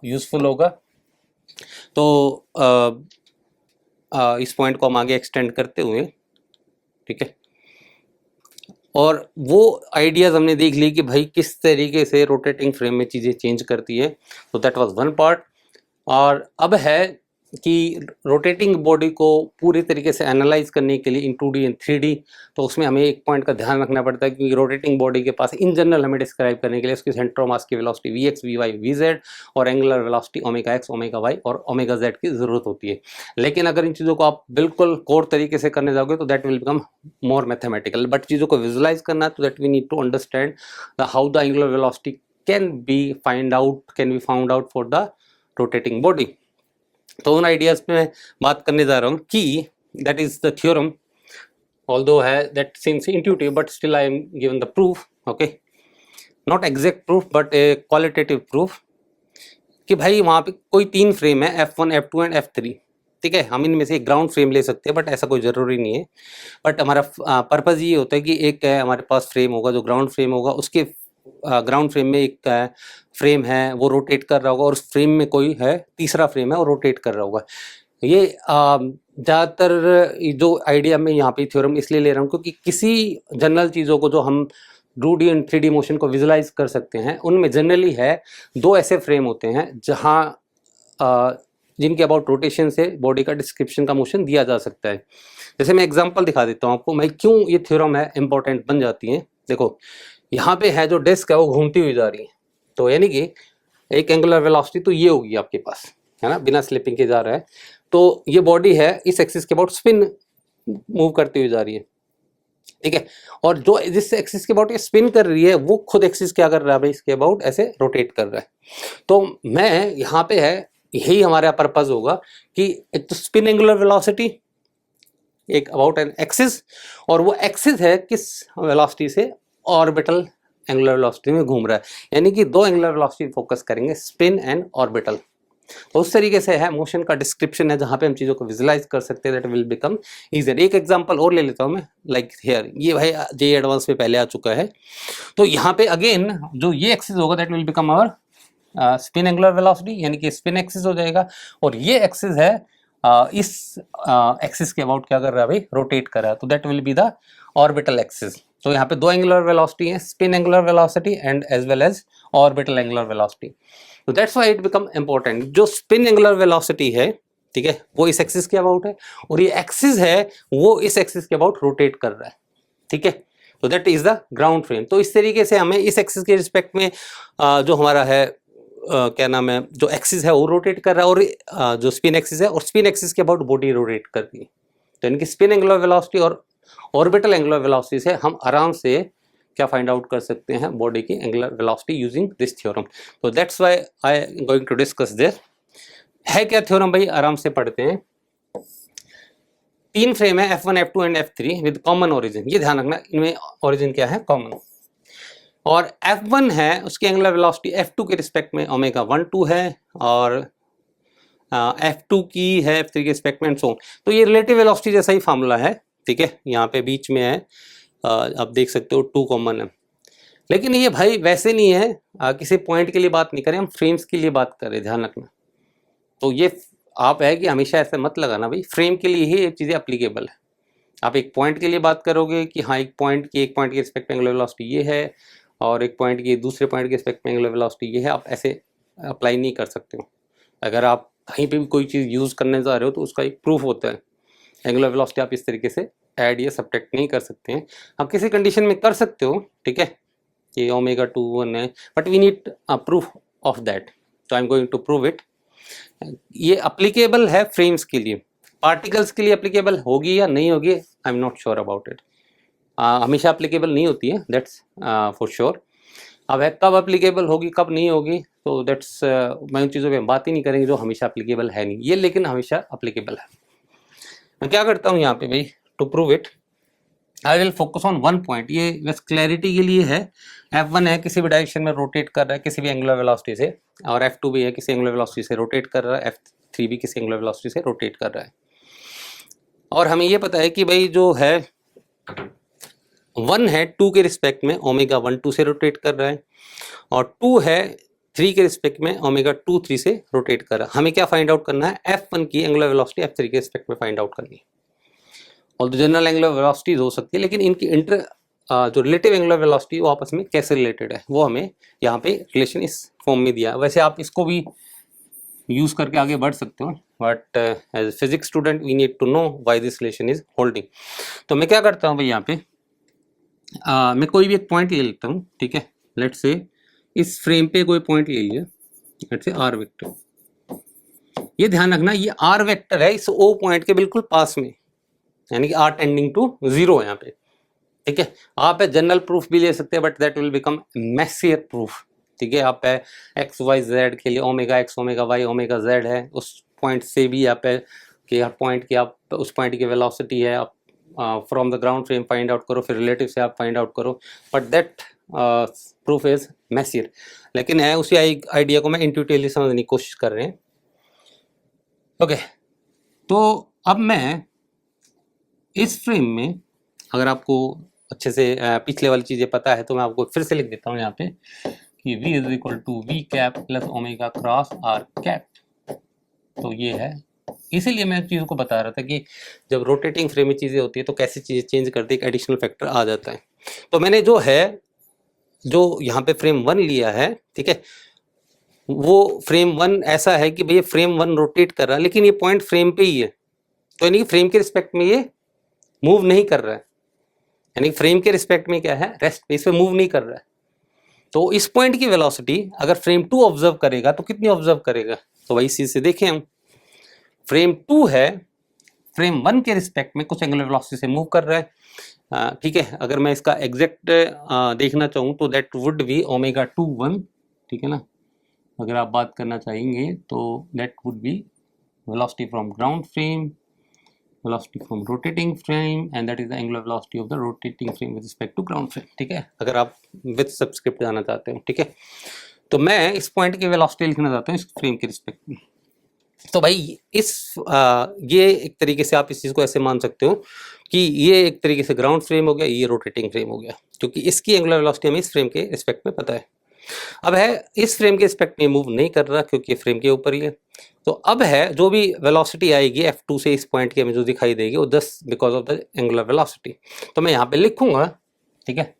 यूजफुल होगा। तो इस पॉइंट को हम आगे एक्सटेंड करते हुए, ठीक है, और वो आइडियाज़ हमने देख ली कि भाई किस तरीके से रोटेटिंग फ्रेम में चीज़ें चेंज करती है, तो दैट वाज वन पार्ट। और अब है कि रोटेटिंग बॉडी को पूरी तरीके से एनालाइज करने के लिए इन 2D एंड 3D, तो उसमें हमें एक पॉइंट का ध्यान रखना पड़ता है कि रोटेटिंग बॉडी के पास इन जनरल हमें डिस्क्राइब करने के लिए उसकी सेंटर ऑफ मास की वेलोसिटी Vx, Vy, Vz और angular velocity omega x, omega y और ओमेगा जेड की ज़रूरत होती है। लेकिन अगर इन चीज़ों को आप बिल्कुल कोर तरीके से करने जाओगे तो that will become more mathematical, but चीज़ों को विजुलाइज करना तो that we need to understand how the angular velocity can be found out for the rotating body. तो उन आइडियाज पे मैं बात करने जा रहा हूँ कि that is the theorem, although है that seems intuitive but still I am given the proof, okay, not exact proof but a qualitative proof, कि भाई वहाँ पे कोई 3 फ्रेम है F1, F2 एंड F3, ठीक है, हम इनमें से एक ग्राउंड फ्रेम ले सकते हैं बट ऐसा कोई ज़रूरी नहीं है। बट हमारा पर्पज़ ये होता है कि एक है हमारे पास फ्रेम होगा जो ग्राउंड फ्रेम होगा, उसके ग्राउंड फ्रेम में एक फ्रेम है वो रोटेट कर रहा होगा और उस फ्रेम में कोई है तीसरा फ्रेम है वो रोटेट कर रहा होगा। ये ज़्यादातर जो आइडिया में यहाँ पे थ्योरम इसलिए ले रहा हूँ क्योंकि किसी जनरल चीज़ों को जो हम 2D एंड 3D मोशन को विजुलाइज कर सकते हैं उनमें जनरली है 2 ऐसे फ्रेम होते हैं जहाँ जिनके अबाउट रोटेशन से बॉडी का डिस्क्रिप्शन का मोशन दिया जा सकता है। जैसे मैं एग्जांपल दिखा देता हूँ आपको मैं क्यों ये थ्योरम है इंपॉर्टेंट बन जाती है। देखो यहाँ पे है जो डिस्क है वो घूमती हुई जा रही है, तो यानी कि एक एंगुलर वेलोसिटी तो ये होगी आपके पास, है ना, बिना स्लिपिंग के जा रहा है, तो ये बॉडी है इस एक्सिस के अबाउट स्पिन मूव करती हुई जा रही है, ठीक है, और जो जिस एक्सिस के अबाउट ये स्पिन कर रही है वो खुद एक्सिस क्या कर रहा है भाई इसके अबाउट ऐसे रोटेट कर रहा है। तो मैं यहाँ पे है यही हमारा पर्पज होगा कि एक तो स्पिन एंगुलर वेलोसिटी एक अबाउट एन एक्सिस, और वो एक्सिस है किस वेलोसिटी से ऑर्बिटल एंगुलर वेलोसिटी में घूम रहा है, यानी कि 2 एंगुलर वेलोसिटी फोकस करेंगे स्पिन एंड ऑर्बिटल। तो उस तरीके से है मोशन का डिस्क्रिप्शन है जहां पे हम चीज़ों को विजुलाइज कर सकते हैं, दैट विल बिकम ईजियर। एक एग्जांपल और ले लेता हूं मैं, लाइक हियर ये भाई जे एडवांस में पहले आ चुका है, तो यहाँ पे अगेन जो ये एक्सिस होगा that will become our spin angular velocity, यानी कि स्पिन एक्सिस हो जाएगा, और ये एक्सिस है इस एक्सिस के अबाउट क्या कर रहा है भाई रोटेट कर रहा है, तो that will be the orbital axis. तो यहाँ पे 2 एंगुलर वेलोसिटी है, spin angular velocity and as well as orbital angular velocity. तो that's why it become important. जो स्पिन एंगुलर वेलोसिटी है, ठीक है, वो इस एक्सिस के अबाउट है और ये एक्सिस है वो इस एक्सिस के अबाउट रोटेट कर रहा है, ठीक है, तो that is the ground frame. तो इस तरीके से हमें इस एक्सिस के रिस्पेक्ट में जो हमारा है क्या नाम है जो एक्सिस है वो रोटेट कर रहा है, और जो स्पिन एक्सिस है और स्पिन एक्सिस के अबाउट बॉडी रोटेट कर रही है, तो यानी कि स्पिन एंगुलर वेलोसिटी और ऑर्बिटल एंगुलर वेलोसिटी से हम आराम से क्या फाइंड आउट कर सकते हैं बॉडी की angular velocity using this theorem. तो that's why I am going to discuss this. है क्या थ्योरम भाई, आराम से पढ़ते हैं। 3 फ्रेम है F1, F2 and F3 with common origin, ये ध्यान रखना इनमें ओरिजिन क्या है कॉमन, और F1 है उसकी एंगुलर वेलोसिटी F2 के रिस्पेक्ट में ओमेगा 1 2 है, और F2 की है F3 के रिस्पेक्ट में, सो तो ये रिलेटिव वेलोसिटी जैसा ही फार्मूला है, ठीक है, यहाँ पे बीच में है आप देख सकते हो 2 कॉमन है, लेकिन ये भाई वैसे नहीं है किसी पॉइंट के लिए बात नहीं करें, हम फ्रेम्स के लिए बात करें, ध्यान रखना। तो ये आप है कि हमेशा ऐसे मत लगाना भाई, फ्रेम के लिए ही ये चीज़ें अप्लीकेबल है। आप एक पॉइंट के लिए बात करोगे कि हाँ एक पॉइंट के रिस्पेक्ट में एंगुलर वेलोसिटी ये है और एक पॉइंट की दूसरे पॉइंट के रिस्पेक्ट में एंगुलर वेलोसिटी ये है, आप ऐसे अप्लाई नहीं कर सकते हो। अगर आप कहीं पे भी कोई चीज़ यूज़ करने जा रहे हो तो उसका एक प्रूफ होता है, एंगुलर वेलोसिटी आप इस तरीके से ऐड या सब्ट्रैक्ट नहीं कर सकते हैं, आप किसी कंडीशन में कर सकते हो, ठीक है, ये ओमेगा 2 1 है, but we need proof of that, तो I am going to prove it. ये अप्लीकेबल है फ्रेम्स के लिए, पार्टिकल्स के लिए अप्लीकेबल होगी या नहीं होगी, I am not sure about it. हमेशा अप्लीकेबल नहीं होती है, दैट्स फॉर श्योर। अब है कब अप्लीकेबल होगी कब नहीं होगी, तो दैट्स मैं उन चीज़ों पे बात ही नहीं करेंगे जो हमेशा अप्लीकेबल है नहीं, ये लेकिन हमेशा अप्लीकेबल है। मैं क्या करता हूँ यहाँ पे भाई, to prove it I will focus on one point. ये बस क्लैरिटी के लिए है। F1 है किसी भी डायरेक्शन में रोटेट कर रहा है किसी भी एंगुलर वेलोसिटी से, और F2 भी है किसी एंगुलर वेलोसिटी से रोटेट कर रहा है, F3 भी किसी एंगुलर वेलोसिटी से रोटेट कर रहा है। और हमें ये पता है कि भाई जो है 1 है 2 के रिस्पेक्ट में ओमेगा 1 2 से रोटेट कर रहा है, और 2 है 3 के रिस्पेक्ट में ओमेगा 2 3 से रोटेट कर रहा है। हमें क्या फाइंड आउट करना है, F1 की एंगुलर वेलोसिटी F3 के रिस्पेक्ट में फाइंड आउट करनी है। और तो जनरल एंगुलर वेलोसिटीज हो सकती है, लेकिन इनकी जो रिलेटिव एंगुलर वेलोसिटी वो आपस में कैसे रिलेटेड है वो हमें यहाँ पे रिलेशन इस फॉर्म में दिया है। वैसे आप इसको भी यूज करके आगे बढ़ सकते हो, but as physics student we need to know why this relation is holding. तो मैं क्या करता हूँ भाई, यहाँ पे मैं कोई भी एक पॉइंट ले लेता हूँ, ठीक है। लेट्स से इस फ्रेम पे कोई पॉइंट ले लिया, लेट्स से आर वेक्टर। ये ध्यान रखना ये आर वेक्टर है इस ओ पॉइंट के बिल्कुल पास में, यानी कि आर टेंडिंग टू 0 है यहाँ पे, ठीक है। आप जनरल प्रूफ भी ले सकते हैं, but that will become messier proof, ठीक है। आप एक्स वाई जेड के लिए omega x omega y omega z है, उस पॉइंट से भी आप कि हर पॉइंट की आप उस पॉइंट की वेलोसिटी है, आप from the ground frame find out करो, फिर रिलेटिव से आप फाइंड आउट करो, but that proof is messier. लेकिन है उसी आइडिया को मैं इंट्यूटिवली समझने की कोशिश कर रहे हैं, ओके। तो अब मैं इस फ्रेम में, अगर आपको अच्छे से पिछले वाली चीज़ें पता है तो मैं आपको फिर से लिख देता हूँ यहाँ पे कि v is equal to v cap plus omega cross are cap. तो ये है, इसीलिए मैं चीज़ों को बता रहा था कि जब रोटेटिंग फ्रेम में चीज़ें होती है तो कैसी चीज़ें चेंज करती है, एक एडिशनल फैक्टर आ जाता है। तो मैंने जो है जो यहाँ पे फ्रेम 1 लिया है, ठीक है, वो फ्रेम 1 ऐसा है कि भैया फ्रेम 1 रोटेट कर रहा है, लेकिन ये पॉइंट फ्रेम पे ही है, तो यानी कि फ्रेम के रिस्पेक्ट में ये मूव नहीं कर रहा है, यानी फ्रेम के रिस्पेक्ट में क्या है, रेस्ट पे, इस पे मूव नहीं कर रहा है। तो इस पॉइंट की वेलोसिटी अगर फ्रेम 2 ऑब्जर्व करेगा तो कितनी ऑब्जर्व करेगा, तो वही चीज से देखें हम, फ्रेम 2 है फ्रेम 1 के रिस्पेक्ट में कुछ एंगुलर वेलोसिटी से मूव कर रहा है, ठीक है। अगर मैं इसका एग्जैक्ट देखना चाहूँ तो दैट वुड बी ओमेगा 2 1, ठीक है ना। अगर आप बात करना चाहेंगे तो that would be velocity from ground frame, velocity from rotating frame, and that is the angular velocity of the rotating frame with respect to ground frame, ठीक है। अगर आप विद सबस्क्रिप्ट जाना चाहते हो, ठीक है। तो मैं इस पॉइंट की वेलोसिटी लिखना चाहता हूँ इस फ्रेम के रिस्पेक्ट में। तो भाई ये एक तरीके से आप इस चीज़ को ऐसे मान सकते हो कि ये एक तरीके से ग्राउंड फ्रेम हो गया, ये रोटेटिंग फ्रेम हो गया, क्योंकि इसकी एंगुलर वेलोसिटी हमें इस फ्रेम के रिस्पेक्ट में पता है। अब है इस फ्रेम के रिस्पेक्ट में मूव नहीं कर रहा क्योंकि ये फ्रेम के ऊपर ही है। तो अब है जो भी वेलोसिटी आएगी F2 से इस पॉइंट की हमें जो दिखाई देगी वो 10 because of the angular velocity. तो मैं यहाँ पे लिखूंगा, ठीक है,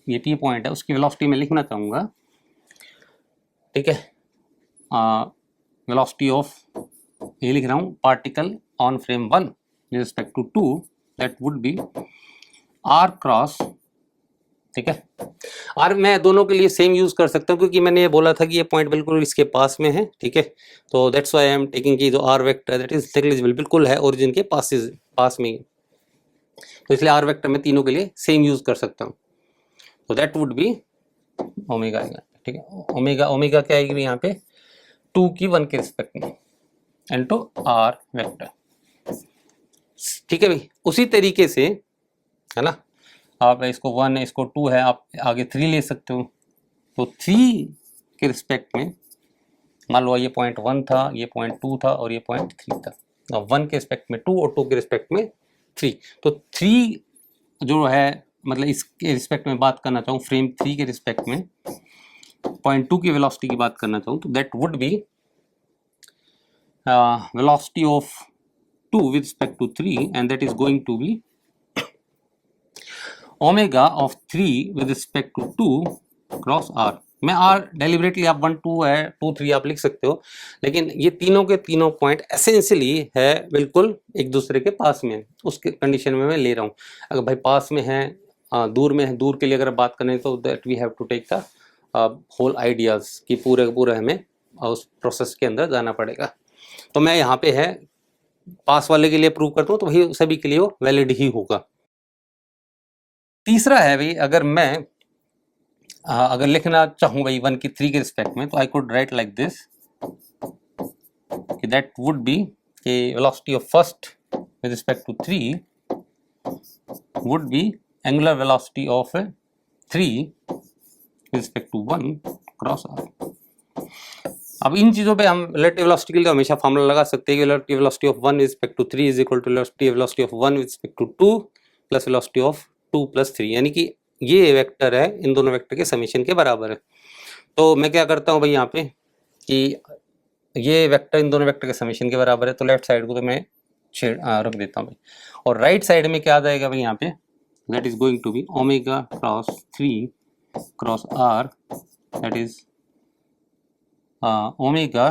ये T पॉइंट है उसकी वेलोसिटी में लिखना चाहूँगा, ठीक है। वेलोसिटी ऑफ, ये लिख रहा हूँ, particle on frame 1 with respect to 2 that would be R cross, ठीक है। और मैं दोनों के लिए सेम यूज कर सकता हूँ क्योंकि मैंने ये बोला था कि ये पॉइंट बिल्कुल इसके पास में है, ठीक है। तो that's why I am taking की जो r vector that is negligible, बिल्कुल है ओरिजिन के पास में ही, तो इसलिए आर वेक्टर में तीनों के लिए सेम यूज कर सकता हूँ। तो दैट वुड बी ओमेगा आएगा, ठीक है। ओमेगा क्या आएगी यहाँ पे 2 की 1 के रिस्पेक्ट में इनटू आर वेक्टर, ठीक है भाई। उसी तरीके से है ना, आप इसको 1 है इसको 2 है, आप आगे 3 ले सकते हो। तो 3 के रिस्पेक्ट में मान लो ये पॉइंट 1 था, ये पॉइंट 2 था और ये पॉइंट 3 था। और 1 के रिस्पेक्ट में 2 और 2 के रिस्पेक्ट में 3। तो 3 जो है, मतलब इसके रिस्पेक्ट में बात करना चाहूँ फ्रेम 3 के रिस्पेक्ट में पॉइंट 2 की वेलोसिटी की बात करना चाहूँ तो that would be velocity of 2 with respect to 3 and that is going to be omega of 3 with respect to 2 cross r. मैं आर डेलिबरेटली आप 1 2 है 2 3 आप लिख सकते हो, लेकिन ये तीनों के तीनों पॉइंट एसेंशियली है बिल्कुल एक दूसरे के पास में है, उसके कंडीशन में मैं ले रहा हूँ। अगर भाई पास में है, दूर में है, दूर के लिए अगर बात करें तो that we have to take the whole ideas कि पूरे हमें उस प्रोसेस के अंदर जाना पड़ेगा। तो मैं यहाँ पे है पास वाले के लिए प्रूव करता हूँ तो भाई सभी के लिए वो वैलिड ही होगा। तीसरा है भाई, अगर मैं अगर लिखना चाहूँ भाई 1 की 3 के रिस्पेक्ट में, तो I could write like this, that would be कि velocity of first with respect to 3 would be angular velocity of 3 with respect to 1 cross r। अब इन चीज़ों पे हम रिलेटिव वेलोसिटी के लिए हमेशा फार्मूला लगा सकते हैं कि relative velocity of 1 with respect to 3 is equal to relative velocity of 1 with respect to 2 plus velocity of 2 plus 3, यानी कि ये वेक्टर है इन दोनों वेक्टर के समेशन के बराबर है। तो मैं क्या करता हूँ भाई यहाँ पे कि ये वेक्टर इन दोनों वेक्टर के समेशन के बराबर है, तो लेफ्ट साइड को तो मैं रख देता हूँ भाई, और राइट साइड में क्या आ जाएगा भाई यहाँ पे, that is going to be omega cross 3 cross r, that is omega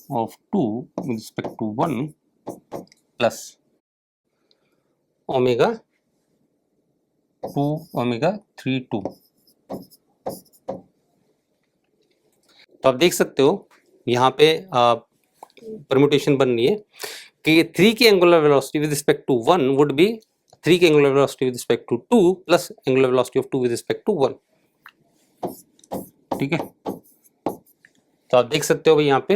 of 2 with respect to 1 plus omega 2 omega 3 2। तो आप देख सकते हो यहाँ पे परम्यूटेशन बन रही है कि 3 की angular velocity with respect to 1 would be 3 की angular velocity with respect to 2 plus angular velocity of 2 with respect to 1। ठीक है, तो आप देख सकते हो भाई यहाँ पे,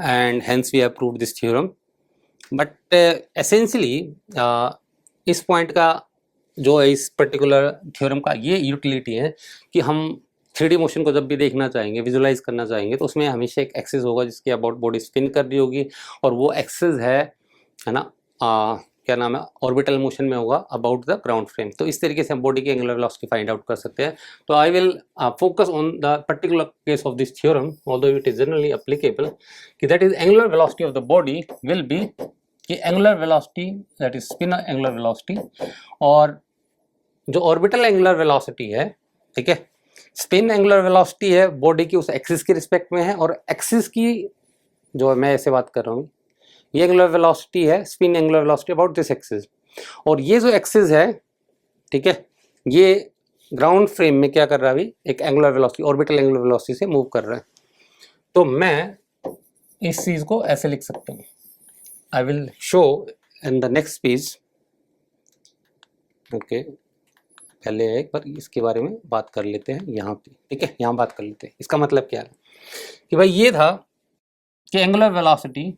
and hence we have proved this theorem. But essentially इस पॉइंट का जो है, इस पर्टिकुलर थ्योरम का ये यूटिलिटी है कि हम 3D मोशन को जब भी देखना चाहेंगे, विजुलाइज करना चाहेंगे, तो उसमें हमेशा एक एक्सिस होगा जिसके अबाउट बॉडी स्पिन कर रही होगी, और वो एक्सिस है ना क्या नाम है, ऑर्बिटल मोशन में होगा अबाउट द ग्राउंड फ्रेम। तो इस तरीके से हम बॉडी की एंगुलर वेलोसिटी फाइंड आउट कर सकते हैं। तो I will focus on the particular case of this theorem, although it is generally applicable, कि that is angular velocity of the body will be कि angular velocity that is spin angular velocity, और जो orbital angular velocity है, ठीक है, spin angular velocity है body की उस एक्सिस के रिस्पेक्ट में है, और एक्सिस की जो मैं ऐसे बात कर रहा हूँ, ये एंगुलर वेलोसिटी है spin angular velocity about this axis, और ये जो एक्सिस है, ठीक है, ये ग्राउंड फ्रेम में क्या कर रहा है अभी, एक angular velocity orbital angular velocity से मूव कर रहा है। तो मैं इस चीज को ऐसे लिख सकता हूँ, I will show in the next page. Okay, पहले एक बार इसके बारे में बात कर लेते हैं यहाँ पे, ठीक है, यहाँ बात कर लेते हैं। इसका मतलब क्या है कि भाई ये था कि angular velocity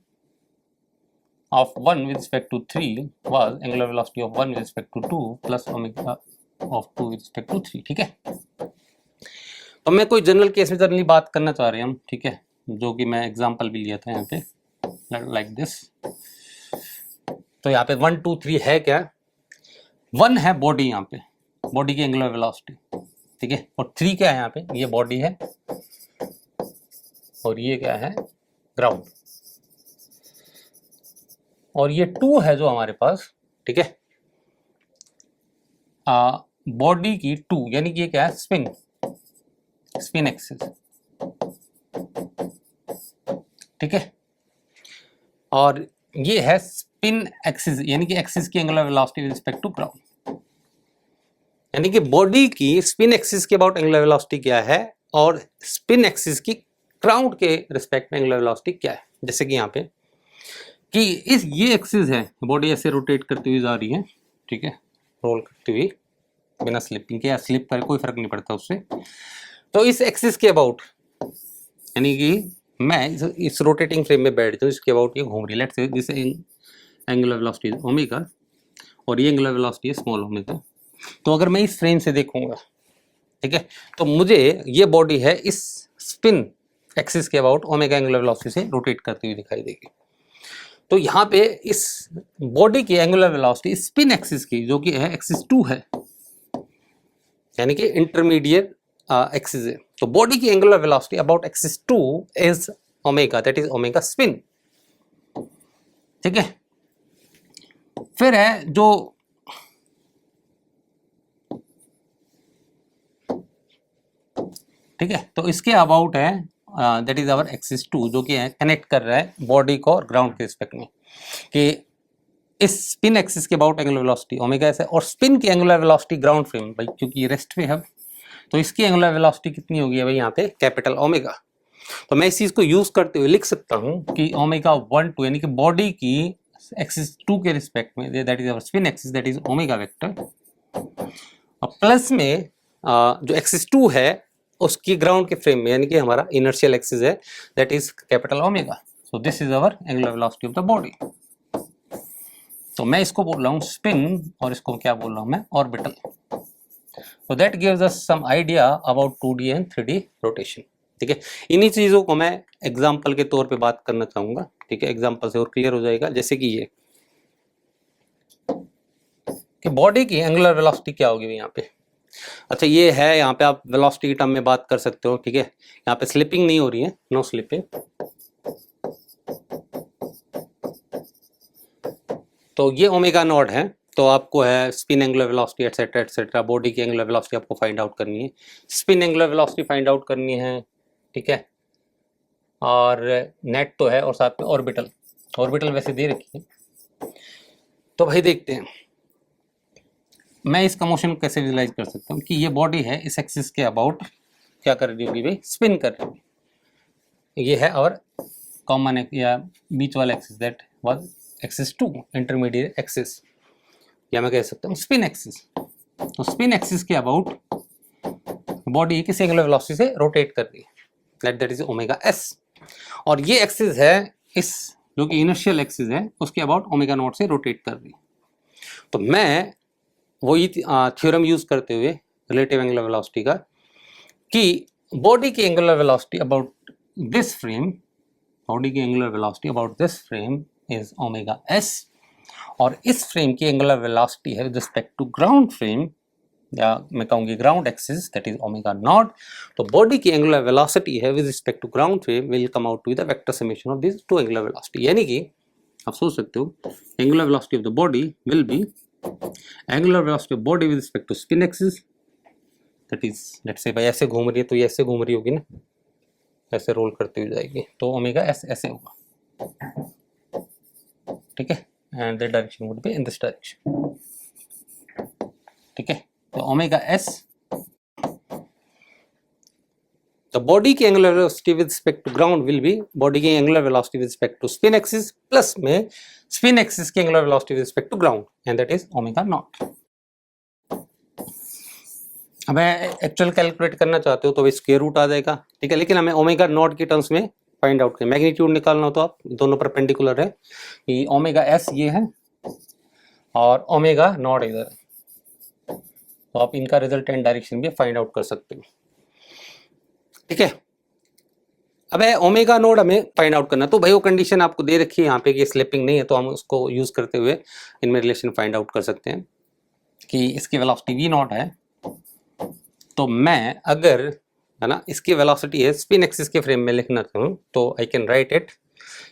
of 1 with respect to 3 was angular velocity of 1 with respect to 2 plus omega of 2 with respect to 3। ठीक है, तो मैं कोई जनरल केस में जनरली बात करना चाह रहे हैं हम, ठीक है, जो कि मैं एग्जांपल भी लिया था यहाँ पे लाइक दिस। तो यहाँ पे 1 2 3 है क्या, 1 है बॉडी, यहाँ पे बॉडी की एंगुलर वेलोसिटी, ठीक है, और 3 क्या है यहाँ पे, ये बॉडी है और ये क्या है, ग्राउंड, और ये 2 है जो हमारे पास, ठीक है, बॉडी की 2, यानी कि ये क्या है, स्पिन एक्सिस, ठीक है, और ये है स्पिन एक्सिस, यानी कि एक्सिस की angular velocity with respect to ground, यानी कि बॉडी की स्पिन एक्सिस के अबाउट एंगुलर वेलोसिटी क्या है और स्पिन एक्सिस की ग्राउंड के रिस्पेक्ट में एंगुलर वेलोसिटी क्या है। जैसे कि यहाँ पे कि ये एक्सिस है, बॉडी ऐसे रोटेट करती हुई जा रही है, ठीक है, रोल करती हुई बिना स्लिपिंग के, या स्लिप करे कोई फर्क नहीं पड़ता उससे। तो इस एक्सिस के अबाउट, यानी कि मैं इस रोटेटिंग फ्रेम में बैठ जाऊँ, इसके अबाउट ये घूम रही है, let's say this angular velocity is omega और ये एंगुलर वेलोसिटी है स्मॉल ओमेगा। तो अगर मैं इस फ्रेम से देखूंगा, ठीक है, तो मुझे ये बॉडी है इस स्पिन एक्सिस के अबाउट ओमेगा एंगुलर वेलोसिटी से रोटेट करती हुई दिखाई देगी। तो यहाँ पे इस बॉडी की एंगुलर वेलोसिटी स्पिन एक्सिस की, जो कि है एक्सिस 2 है, यानी कि इंटरमीडिएट एक्सिस है, तो बॉडी की angular velocity about axis 2 is omega, that is omega spin. ठीक है, फिर है जो ठीक है, तो इसके अबाउट है दैट इज आवर एक्सिस 2, जो कि है कनेक्ट कर रहा है बॉडी को और ग्राउंड के रिस्पेक्ट में, कि इस स्पिन एक्सिस के अबाउट एंगुलर वेलोसिटी ओमेगा है, और स्पिन की एंगुलर वेलोसिटी ग्राउंड फ्रेम भाई, क्योंकि ये रेस्ट पे है, तो इसकी एंगुलर वेलोसिटी कितनी होगी भाई यहाँ पे, कैपिटल ओमेगा। तो मैं इस चीज को यूज करते हुए लिख सकता हूं कि ओमेगा 1 2 यानी कि बॉडी की एक्सिस 2 के रिस्पेक्ट में, that is our spin axis, that is omega vector, और प्लस में जो एक्सिस 2 है उसकी ग्राउंड के फ्रेम में यानी कि हमारा इनर्शियल एक्सिस है, that is capital omega. So this is our angular velocity of the body. तो मैं इसको बोल रहा हूँ स्पिन और इसको क्या बोल रहा हूँ मैं, orbital. So that gives us some idea about 2D and 3D rotation. ठीक है, इन्हीं चीजों को मैं एग्जाम्पल के तौर पे बात करना चाहूंगा। ठीक है, एग्जाम्पल से और क्लियर हो जाएगा। जैसे कि ये कि बॉडी की एंगुलर वेलोसिटी क्या होगी यहाँ पे। अच्छा ये है, यहाँ पे आप वेलोसिटी की टर्म में बात कर सकते हो। ठीक है, यहाँ पे स्लिपिंग नहीं हो रही है, नो स्लिपिंग। तो ये ओमेगा नॉट है, तो आपको है spin angular velocity etcetera etcetera, body की एंगुलर वेलोसिटी आपको फाइंड आउट करनी है, spin angular velocity find out करनी है। ठीक है, और नेट तो है, और साथ में ऑर्बिटल, ऑर्बिटल वैसे दे रखी है। तो भाई देखते हैं मैं इसका मोशन कैसे विजुलाइज कर सकता हूँ कि ये बॉडी है, इस एक्सिस के अबाउट क्या कर रही होगी भाई, स्पिन कर रही होगी। ये है और कॉमन या बीच वाला axis, that was axis 2, intermediate axis, या मैं कह सकता हूँ स्पिन एक्सिस। तो स्पिन एक्सिस के अबाउट बॉडी किस एंगुलर वेलोसिटी से रोटेट कर रही है, दैट इज ओमेगा एस। और ये एक्सिस है इस जो कि इनर्शियल एक्सिस है उसके अबाउट ओमेगा नॉट से रोटेट कर रही है। तो मैं वही थ्योरम यूज करते हुए रिलेटिव एंगुलर वेलोसिटी का, कि बॉडी की angular velocity about this frame, body की angular velocity about this frame is omega S, और इस फ्रेम की एंगुलर वेलोसिटी है with respect to ground frame, या मैं कहूँगी ground axis, that is omega naught. तो बॉडी की एंगुलर वेलोसिटी है with respect to ground frame will come out to the vector summation of this two angular velocity. यानी कि आप सोच सकते हो angular velocity of the body will be angular velocity of body with respect to spin axis, that is let's say भाई ऐसे घूम रही है तो ये ऐसे घूम रही होगी ना, ऐसे रोल करती हुई जाएगी, तो ओमेगा एस ऐसे होगा। ठीक है, and the direction would be in this direction. ठीक है, तो ओमेगा एस द बॉडी की angular velocity with respect to ground will be body की angular velocity with respect to spin axis plus में स्पिन एक्सिस की angular velocity with respect to ground, and that is omega naught. अब actual calculate करना चाहते हो तो square root आ जाएगा। ठीक है, लेकिन हमें ओमेगा नॉट की टर्म्स में फाइंड आउट करें, मैग्नीट्यूड निकालना हो तो आप दोनों परपेंडिकुलर है कि ओमेगा एस ये है और ओमेगा नॉट इधर है, तो आप इनका रिजल्टेंट डायरेक्शन भी फाइंड आउट कर सकते हो। ठीक है, अब ओमेगा नोड हमें फाइंड आउट करना, तो भाई वो कंडीशन आपको दे रखी है यहाँ पे कि स्लिपिंग नहीं है, तो हम उसको यूज करते हुए इनमें रिलेशन फाइंड आउट कर सकते हैं कि इसकी वेलोसिटी वी नॉट है। तो मैं अगर है ना इसकी वेलोसिटी है स्पिन एक्सिस के फ्रेम में लिखना चाहूँ तो आई कैन राइट इट,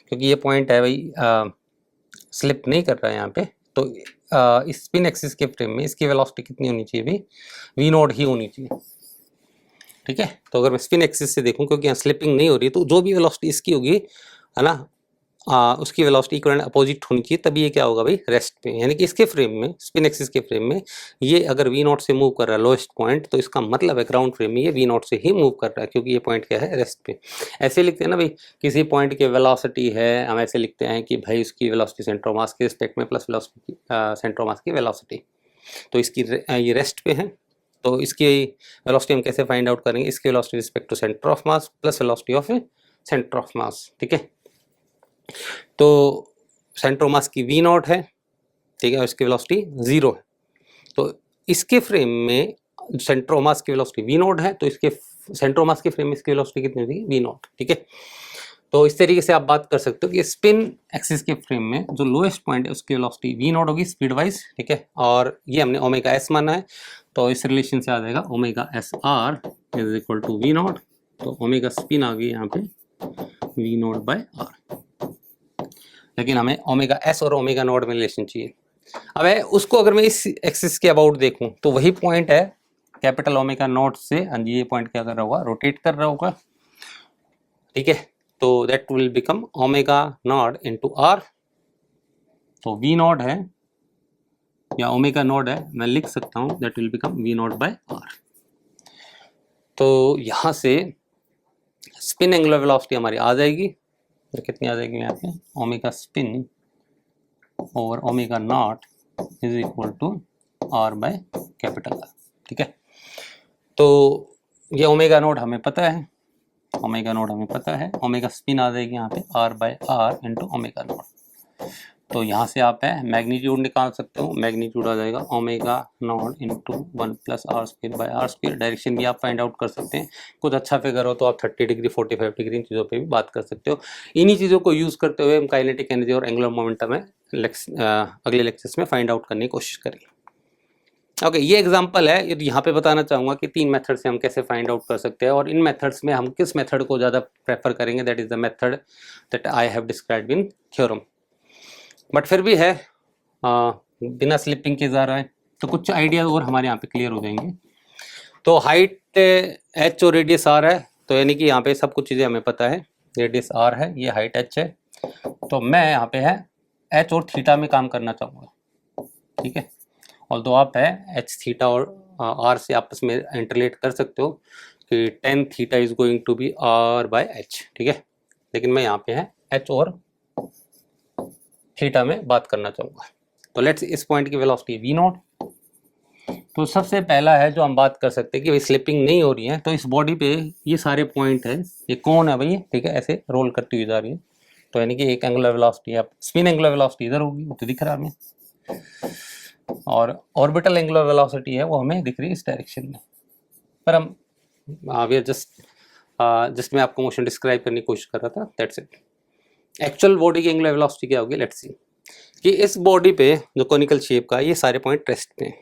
क्योंकि ये पॉइंट है भाई स्लिप नहीं कर रहा है यहाँ पे, तो इस स्पिन एक्सिस के फ्रेम में इसकी वेलोसिटी कितनी होनी चाहिए भाई, वी नॉट ही होनी चाहिए। ठीक है, तो अगर मैं स्पिन एक्सिस से देखूं क्योंकि यहाँ स्लिपिंग नहीं हो रही, तो जो भी वेलोसिटी इसकी होगी है ना उसकी वेलोसिटी इक्वल अपोजिट होनी चाहिए, तभी ये क्या होगा भाई रेस्ट पे। यानी कि इसके फ्रेम में, स्पिन एक्सिस के फ्रेम में ये अगर वी नॉट से मूव कर रहा है लोएस्ट पॉइंट, तो इसका मतलब है ग्राउंड फ्रेम में ये वी नॉट से ही मूव कर रहा है, क्योंकि ये पॉइंट क्या है रेस्ट पे। ऐसे लिखते हैं ना भाई, किसी पॉइंट की वेलोसिटी है, हम ऐसे लिखते हैं कि भाई उसकी वेलोसिटी सेंटर ऑफ मास के रिस्पेक्ट में plus velocity centre of mass की वेलोसिटी, तो इसकी ये रेस्ट पे है, तो इसकी वेलोसिटी हम कैसे फाइंड आउट करेंगे, इसकी velocity respect to centre of mass plus velocity of centre of mass. ठीक है, तो सेंटर ऑफ मास की वी नॉट है, ठीक है, और इसकी वेलोसिटी 0 है, तो इसके फ्रेम में सेंटर ऑफ मास की वेलोसिटी वी नॉट है, तो इसके सेंटर ऑफ मास के फ्रेम में इसकी वेलोसिटी कितनी होगी, वी नॉट। ठीक है, तो इस तरीके से आप बात कर सकते हो कि स्पिन एक्सिस के फ्रेम में जो लोएस्ट पॉइंट है उसकी वेलोसिटी वी नॉट होगी स्पीड वाइज। ठीक है, और ये हमने ओमेगा एस माना है, तो इस रिलेशन से आ जाएगा omega S R is equal to V naught, तो ओमेगा स्पिन आ गई यहाँ पे वी नॉट बाय आर, लेकिन हमें ओमेगा एस और ओमेगा नॉट में रिलेशन चाहिए। अब उसको अगर मैं इस एक्सिस के अबाउट देखूं तो वही पॉइंट है कैपिटल ओमेगा नॉट से, ये पॉइंट क्या कर रहा होगा, रोटेट कर रहा होगा। ठीक है, तो that will become omega naught into R, तो वी नॉट है या ओमेगा नॉट है, मैं लिख सकता हूं that will become V naught by R. तो यहां से स्पिन एंगुलर वेलोसिटी हमारी आ जाएगी, तो कितनी आ जाएगी यहाँ पे, omega spin over omega naught is equal to R by capital R. ठीक है, तो ये ओमेगा नोट हमें पता है, ओमेगा नोट हमें पता है, ओमेगा स्पिन आ जाएगी यहाँ पे R by R into omega naught. तो यहाँ से आप है मैग्नीट्यूड निकाल सकते हो, मैग्नीट्यूड आ जाएगा omega naught into 1 plus R square by R square. Direction भी आप फाइंड आउट कर सकते हैं, कुछ अच्छा फिगर हो तो आप 30 डिग्री 45 डिग्री इन चीज़ों पे भी बात कर सकते हो। इन्हीं चीज़ों को यूज़ करते हुए हम काइनेटिक एनर्जी और एंगुलर मोमेंटम में अगले लेक्चर्स में फाइंड आउट करने की कोशिश करेंगे। ओके, ये एग्जांपल है, यहाँ पे बताना चाहूँगा कि 3 मेथड से हम कैसे फाइंड आउट कर सकते हैं, और इन मेथड्स में हम किस मेथड को ज़्यादा प्रेफर करेंगे, that is the method that I have described in theorem. But फिर भी है बिना स्लिपिंग के जा रहा है, तो कुछ आइडिया और हमारे यहाँ पे क्लियर हो जाएंगे। तो हाइट h और रेडियस r है, तो यानी कि यहाँ पे सब कुछ चीज़ें हमें पता है, रेडियस r है, ये हाइट h है, तो मैं यहाँ पे है h और थीटा में काम करना चाहूँगा। ठीक है, और दो आप है h थीटा और r से आपस में इंटरलेट कर सकते हो कि tan theta is going to be r by h। ठीक है, लेकिन मैं यहाँ पे है h और थीटा में बात करना चाहूँगा। तो लेट्स, इस पॉइंट की वेलोसिटी वी नॉट। तो सबसे पहला है जो हम बात कर सकते हैं कि भाई स्लिपिंग नहीं हो रही है, तो इस बॉडी पे ये सारे पॉइंट है, ये कौन है भाई, ठीक है, ऐसे रोल करती हुई जा रही है, तो यानी कि एक एंगुलर वेलोसिटी है, स्पिन एंगुलर वेलोसिटी इधर होगी, वो तो दिख रहा है हमें, और ऑर्बिटल एंगुलर वेलोसिटी है वो हमें दिख रही है इस डायरेक्शन में। पर हम वी जस्ट मैं आपको मोशन डिस्क्राइब करने की कोशिश कर रहा था, दैट्स इट। एक्चुअल बॉडी की एंगुलर वेलोसिटी क्या होगी, लेट्स सी कि इस बॉडी पे जो कॉनिकल शेप का ये सारे पॉइंट रेस्ट पे हैं।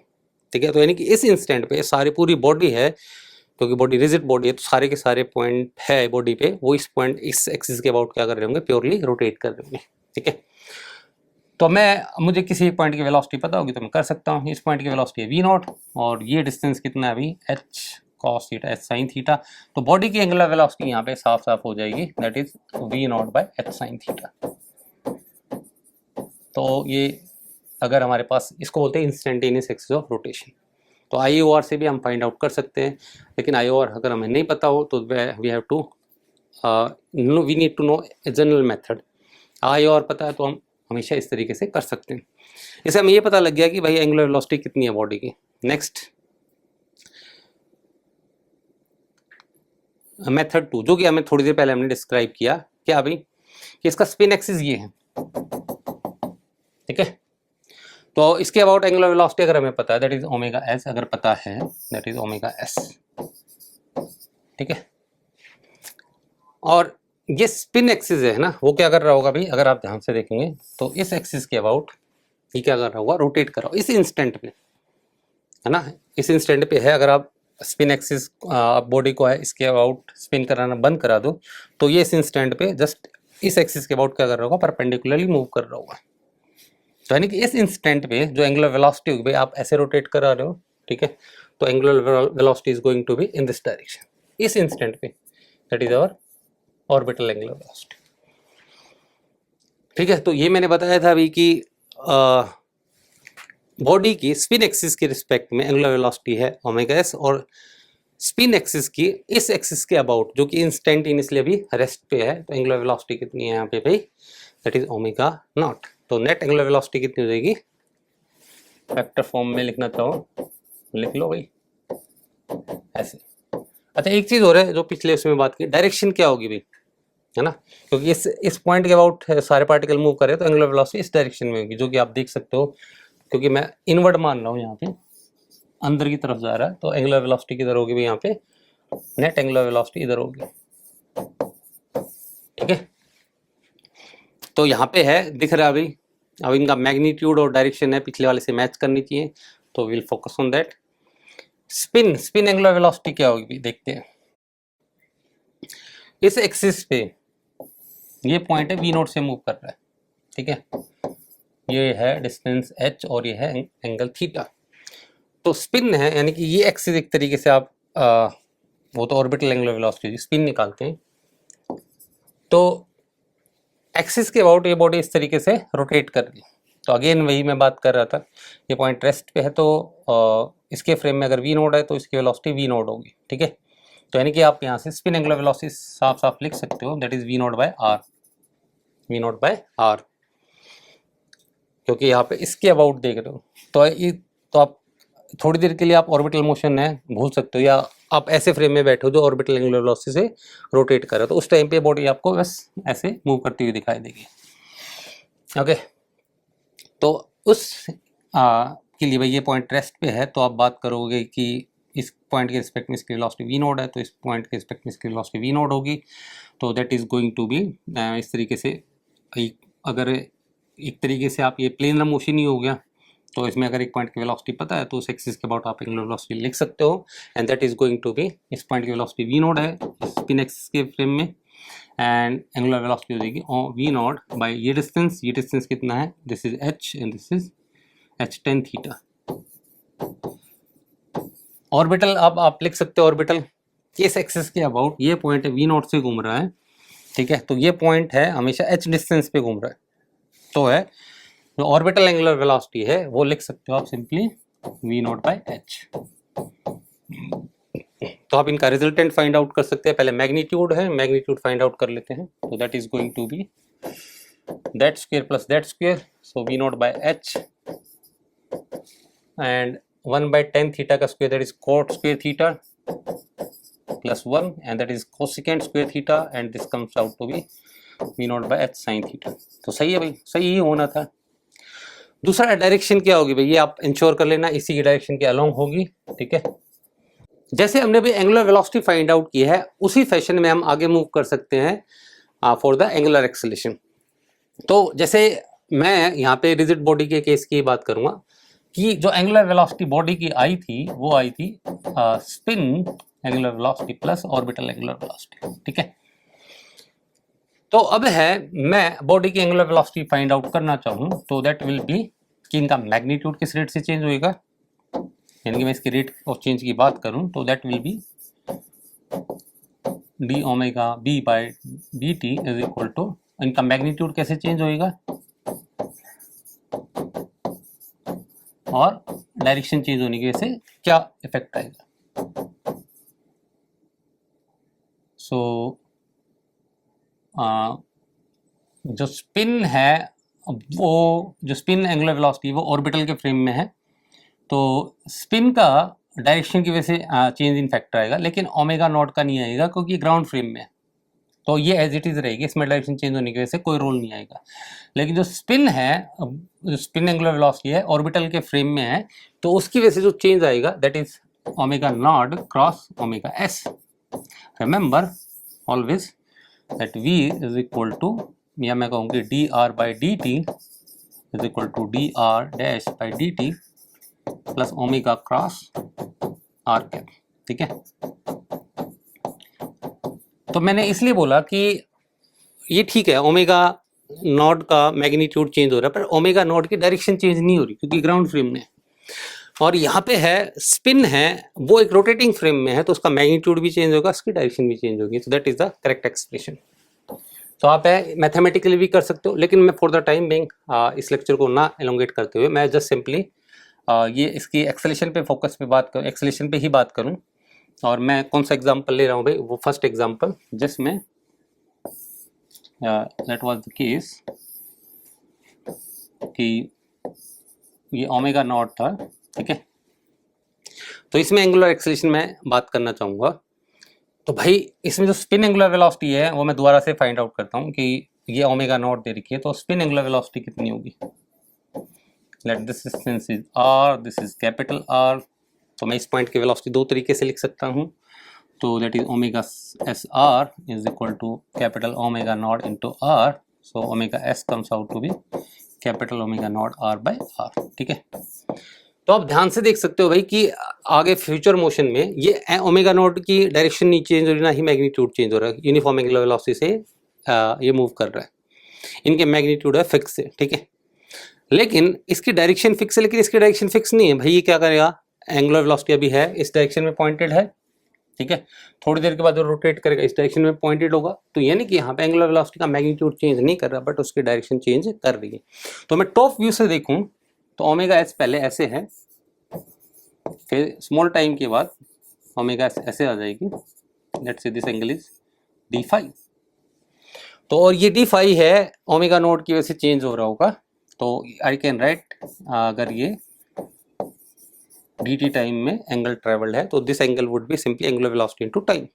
ठीक है, तो यानी कि इस इंस्टेंट पे सारी पूरी बॉडी है, क्योंकि बॉडी रिजिड बॉडी है, तो सारे के सारे पॉइंट है बॉडी पे, वो इस पॉइंट इस एक्सिस के अबाउट क्या कर रहे होंगे, प्योरली रोटेट कर रहे होंगे। ठीक है, तो मुझे किसी एक पॉइंट की वेलोसिटी पता होगी तो मैं कर सकता हूँ, इस पॉइंट की वेलोसिटी है वी नॉट, और ये डिस्टेंस कितना है अभी, H cos theta H sine theta. तो बॉडी की एंगुलर वेलोसिटी यहाँ पे साफ साफ हो जाएगी, that is V naught by H sine theta. तो ये अगर हमारे पास, इसको बोलते हैं इंस्टेंटेनियस एक्सिस ऑफ रोटेशन, तो IOR से भी हम फाइंड आउट कर सकते हैं, लेकिन IOR अगर हमें नहीं पता हो तो we have to we need to know a general method. IOR पता है तो हम हमेशा इस तरीके से कर सकते हैं। इससे हमें ये पता लग गया कि भाई एंगुलर वेलोसिटी कितनी है बॉडी की। नेक्स्ट मेथड 2, जो कि हमें थोड़ी देर पहले हमने डिस्क्राइब किया, क्या भाई कि इसका स्पिन एक्सिस ये है। ठीक है, तो इसके अबाउट एंगुलर वेलोसिटी अगर हमें पता है, दैट इज ओमेगा एस, अगर पता है दैट इज ओमेगा एस। ठीक है, और ये स्पिन एक्सिस है ना, वो क्या कर रहा होगा भाई, अगर आप ध्यान से देखेंगे तो इस एक्सिस के अबाउट ये क्या कर रहा होगा, रोटेट कर रहा होगा इस इंस्टेंट पे, है ना, इस इंस्टेंट पे है। अगर आप स्पिन एक्सिस बॉडी को है इसके अबाउट स्पिन कराना बंद करा दो, तो ये इस इंस्टेंट पे जस्ट इस एक्सिस के अबाउट क्या कर रहा होगा, परपेंडिकुलरली मूव कर रहा होगा। तो यानी कि इस इंस्टेंट पे जो एंगुलर वेलोसिटी होगी भाई, आप ऐसे रोटेट करा रहे हो, ठीक है, तो angular velocity is going to be in this direction, इस इंस्टेंट पे, that is our orbital angular velocity. ठीक है, तो ये मैंने बताया था अभी कि बॉडी की स्पिन एक्सिस के रिस्पेक्ट में एंगुलर वेलोसिटी है ओमेगा एस, और स्पिन एक्सिस की इस एक्सिस के अबाउट जो कि इंस्टेंटेनियसली अभी रेस्ट पे है, तो एंगुलर वेलोसिटी कितनी है यहाँ पे भाई, दैट इज ओमेगा नॉट। तो नेट एंगुलर वेलोसिटी कितनी हो जाएगी, वेक्टर फॉर्म में लिखना चाहो लिख लो भाई ऐसे। अच्छा, एक चीज हो रहा है जो पिछले उसमें बात की, डायरेक्शन क्या होगी भाई, है ना, क्योंकि इस पॉइंट के अबाउट सारे पार्टिकल मूव करे तो एंगुलर वेलोसिटी इस डायरेक्शन में होगी, जो कि आप देख सकते हो, क्योंकि मैं इनवर्ड मान रहा हूँ यहाँ पे, अंदर की तरफ जा रहा है, तो एंगुलर वेलोसिटी किधर होगी भाई, यहाँ पे नेट एंगुलर वेलोसिटी इधर होगी। ठीक है, तो यहाँ पे है दिख रहा है भाई, अब इनका मैग्नीट्यूड और डायरेक्शन है पिछले वाले से मैच करनी चाहिए, तो will focus on that. Spin angular velocity क्या होगी देखते हैं। इस एक्सिस पे ये पॉइंट है वी नोट से मूव कर रहा है, ठीक है, ये है डिस्टेंस h और ये है एंगल थीटा। तो स्पिन है, यानी कि ये एक्सिस एक तरीके से आप वो तो ऑर्बिटल एंगुलर वेलोसिटी स्पिन निकालते हैं, तो एक्सिस के अबाउट ये बॉडी इस तरीके से रोटेट कर रही है। तो अगेन वही मैं बात कर रहा था, ये पॉइंट रेस्ट पे है, तो इसके फ्रेम में अगर वी नोड है तो इसकी वेलोसिटी वी नोड होगी। ठीक है, तो यानी कि आप यहाँ से स्पिन एंगुलर वेलोसिटी साफ साफ लिख सकते हो, that is V naught by R, V naught by R, क्योंकि यहाँ पे इसके अबाउट देख रहे हो। तो आप थोड़ी देर के लिए आप ऑर्बिटल मोशन है भूल सकते हो, या आप ऐसे फ्रेम में बैठे हो जो ऑर्बिटल एंगुलर वेलोसिटी से रोटेट कर रहे हो, तो उस टाइम पे बॉडी आपको बस ऐसे मूव करती हुई दिखाई देगी। ओके, तो उस के लिए भाई ये पॉइंट रेस्ट पे है, तो आप बात करोगे कि इस पॉइंट के रिस्पेक्ट में इसकी वेलोसिटी वी नॉट है, तो इस पॉइंट के रिस्पेक्ट में इसकी वेलोसिटी वी नॉट होगी। तो that is going to be इस तरीके से, अगर एक तरीके से आप ये प्लेनर मोशन ही हो गया, तो इसमें अगर एक पॉइंट की वेलोसिटी पता है तो उस एक्सिस के अबाउट आप एंगुलर वेलोसिटी लिख सकते हो, and that is going to be, इस पॉइंट की वेलोसिटी वी नॉट है स्पिन एक्सिस के फ्रेम में, एंड एंगुलर वेलोसिटी हो जाएगी वी नॉट बाय ये डिस्टेंस कितना है, this is h and this is h tan theta. Orbital अब आप लिख सकते हो, ऑर्बिटल किस एक्सिस के अबाउट ये पॉइंट है वी नॉट से घूम रहा है, ठीक है, तो ये पॉइंट है हमेशा h डिस्टेंस पे घूम रहा है, तो है जो ऑर्बिटल एंगुलर वेलोसिटी है वो लिख सकते हो आप simply V naught by h। तो आप इनका रिजल्टेंट फाइंड आउट कर सकते हैं, पहले मैग्नीट्यूड है, मैग्नीट्यूड फाइंड आउट कर लेते हैं, तो that is going to be that square plus that square, so v naught by h and 1 by tan theta का square, that is cot square theta plus 1 and that is cosecant square theta, and this comes out to be v naught by h sin theta. तो सही है भाई, सही ही होना था। दूसरा direction क्या होगी भाई, ये आप इंश्योर कर लेना इसी की डायरेक्शन के अलोंग होगी, ठीक है। जैसे हमने भी एंगुलर वेलोसिटी फाइंड आउट की है उसी फैशन में हम आगे मूव कर सकते हैं फॉर द एंगुलर एक्सेलेरेशन। तो जैसे मैं यहाँ पे रिजिड बॉडी के केस की बात करूंगा कि जो एंगुलर वेलोसिटी बॉडी की आई थी वो आई थी spin angular velocity plus orbital angular velocity, ठीक है। तो अब है मैं बॉडी की एंगुलर वेलोसिटी फाइंड आउट करना चाहूँ, तो दैट विल बी कि इनका मैग्नीट्यूड किस रेट से चेंज होएगा, यानी कि मैं इसकी रेट ऑफ चेंज की बात करूं तो that will be D omega B by B T is equal to, इनका मैग्नीट्यूड कैसे चेंज होएगा और डायरेक्शन चेंज होने की वजह से क्या इफेक्ट आएगा। सो जो स्पिन है वो जो स्पिन एंगुलर वेलोसिटी वो ऑर्बिटल के फ्रेम में है, तो स्पिन का डायरेक्शन की वजह से चेंज इन फैक्टर आएगा, लेकिन ओमेगा नॉट का नहीं आएगा क्योंकि ग्राउंड फ्रेम में है, तो ये एज इट इज रहेगी, इसमें डायरेक्शन चेंज होने की वजह से कोई रोल नहीं आएगा। लेकिन जो स्पिन है, जो स्पिन एंगुलर वेलोसिटी है ऑर्बिटल के फ्रेम में है, तो उसकी वजह से जो चेंज आएगा that is omega naught cross omega S. Remember always that v is equal to, या मैं कहूँगी D are by D T is equal to D R dash by D T plus omega cross are cap, ठीक है। तो मैंने इसलिए बोला कि ये ठीक है ओमेगा नॉट का मैग्नीट्यूड चेंज हो रहा है, पर ओमेगा नॉट की डायरेक्शन चेंज नहीं हो रही क्योंकि ग्राउंड फ्रेम में, और यहाँ पे है स्पिन है वो एक रोटेटिंग फ्रेम में है, तो उसका मैग्नीट्यूड भी चेंज होगा, उसकी डायरेक्शन भी चेंज होगी, so that is the correct expression. तो आप है मैथमेटिकली भी कर सकते हो, लेकिन मैं फॉर द टाइम बिंग इस लेक्चर को ना एलोंगेट करते हुए मैं जस्ट सिंपली ये इसकी एक्सेलेरेशन पे फोकस पे बात करूँ, एक्सेलेरेशन पे ही बात करूँ। और मैं कौन सा एग्जांपल ले रहा हूँ भाई, वो फर्स्ट एग्जांपल जिसमें दैट वाज द केस कि ये ओमेगा नॉट था, ठीक है। तो इसमें एंगुलर एक्सेलेरेशन में बात करना चाहूँगा। तो भाई इसमें जो स्पिन एंगुलर वेलोसिटी है वो मैं दोबारा से फाइंड आउट करता हूँ कि ये ओमेगा नॉट दे रखी है, तो स्पिन एंगुलर वेलोसिटी कितनी होगी। Let this distance is r, this is capital R, तो मैं इस पॉइंट की वेलोसिटी दो तरीके से लिख सकता हूँ, तो that is omega S R is equal to capital omega naught into r, so omega S comes out to be capital omega naught r by r, ठीक है। तो आप ध्यान से देख सकते हो भाई कि आगे फ्यूचर मोशन में ये ओमेगा नॉट की डायरेक्शन नहीं चेंज हो रही, ना ही मैग्नीट्यूड चेंज हो रहा है, यूनिफॉर्म एंगुलर वेलोसिटी से ये मूव कर रहा है, इनके मैग्नीट्यूड है फिक्स है, ठीक है। लेकिन इसकी डायरेक्शन फिक्स है, लेकिन इसकी डायरेक्शन फिक्स नहीं है भाई, ये क्या करेगा, एंगुलर वेलोसिटी अभी है इस डायरेक्शन में पॉइंटेड है, ठीक है, थोड़ी देर के बाद वो रोटेट करेगा इस डायरेक्शन में पॉइंटेड होगा, तो यानी कि यहाँ पे एंगुलर वेलोसिटी का मैग्नीट्यूड चेंज नहीं कर रहा बट उसकी डायरेक्शन चेंज कर रही है। तो मैं टॉप व्यू से देखूँ तो ओमेगा एस पहले ऐसे है, फिर स्मॉल टाइम के बाद ओमेगा एस ऐसे आ जाएगी, let's say this angle is D phi. तो और ये डी फाई है ओमेगा नॉट की वजह से चेंज हो रहा होगा, तो आई कैन राइट अगर ये डी टी टाइम में एंगल ट्रेवल्ड है तो this angle would be simply angular velocity into time.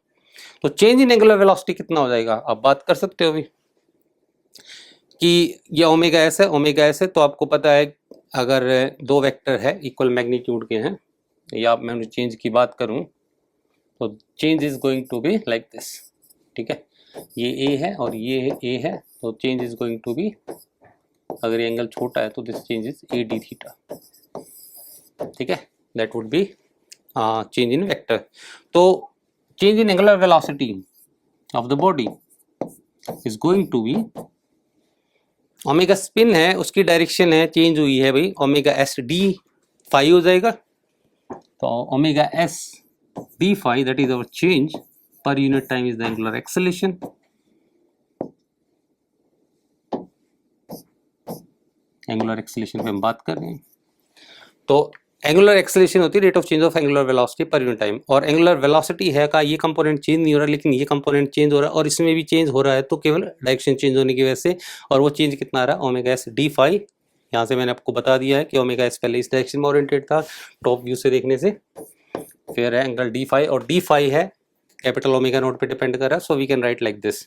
तो चेंज इन एंगुलर वेलोसिटी कितना हो जाएगा आप बात कर सकते हो अभी कि ये ओमेगा एस है, ओमेगा एस है तो आपको पता है अगर दो वेक्टर है इक्वल मैग्नीट्यूड के हैं या मैं चेंज की बात करूं तो change is going to be like this, ठीक है। ये ए है और ये ए है तो change is going to be, अगर ये एंगल छोटा है तो this change is a d theta, ठीक है। That would be change in vector. तो change in angular velocity of the body is going to be, omega spin है उसकी डायरेक्शन है चेंज हुई है भाई, ओमेगा एस डी फाई हो जाएगा। तो omega S D phi that is our change per unit time is the angular acceleration. Angular acceleration पे हम बात कर रहे हैं, तो एंगुलर एक्सेलरेशन होती है rate of change of angular velocity पर यूनिट टाइम, और एंगुलर वेलोसिटी है का ये कंपोनेंट चेंज नहीं हो रहा लेकिन ये कंपोनेंट चेंज हो रहा है और इसमें भी चेंज हो रहा है, तो केवल डायरेक्शन चेंज होने की वजह से। और वो चेंज कितना आ रहा है ओमेगा एस डी फाई, यहाँ से मैंने आपको बता दिया है कि ओमेगा एस पहले इस डायरेक्शन में ओरिएंटेड था टॉप व्यू से देखने से, फिर है एंगल डी फाई और डी फाई है कैपिटल ओमेगा नोट पे डिपेंड कर रहा है, so we can write like this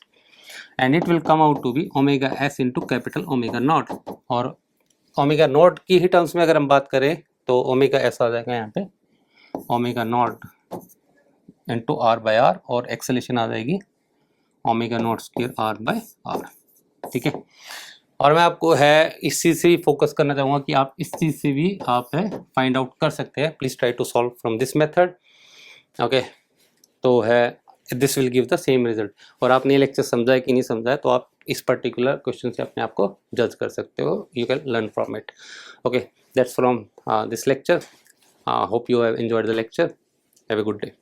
and it will come out to be omega S into capital omega naught. और ओमेगा नॉट की ही टर्म्स में अगर हम बात करें तो ओमेगा एस आ जाएगा यहाँ पे omega naught into R by R और एक्सेलेरेशन आ जाएगी omega naught square R by R, ठीक है। और मैं आपको है इस चीज़ से भी फोकस करना चाहूँगा कि आप इस चीज़ से भी आप है फाइंड आउट कर सकते हैं, please try to solve from this method, okay. तो है this will give the same result. और आपने ये लेक्चर समझा है कि नहीं समझा है तो आप इस पर्टिकुलर क्वेश्चन से अपने आप को जज कर सकते हो, you can learn from it, okay. That's from this lecture, hope you have enjoyed the lecture, have a good day.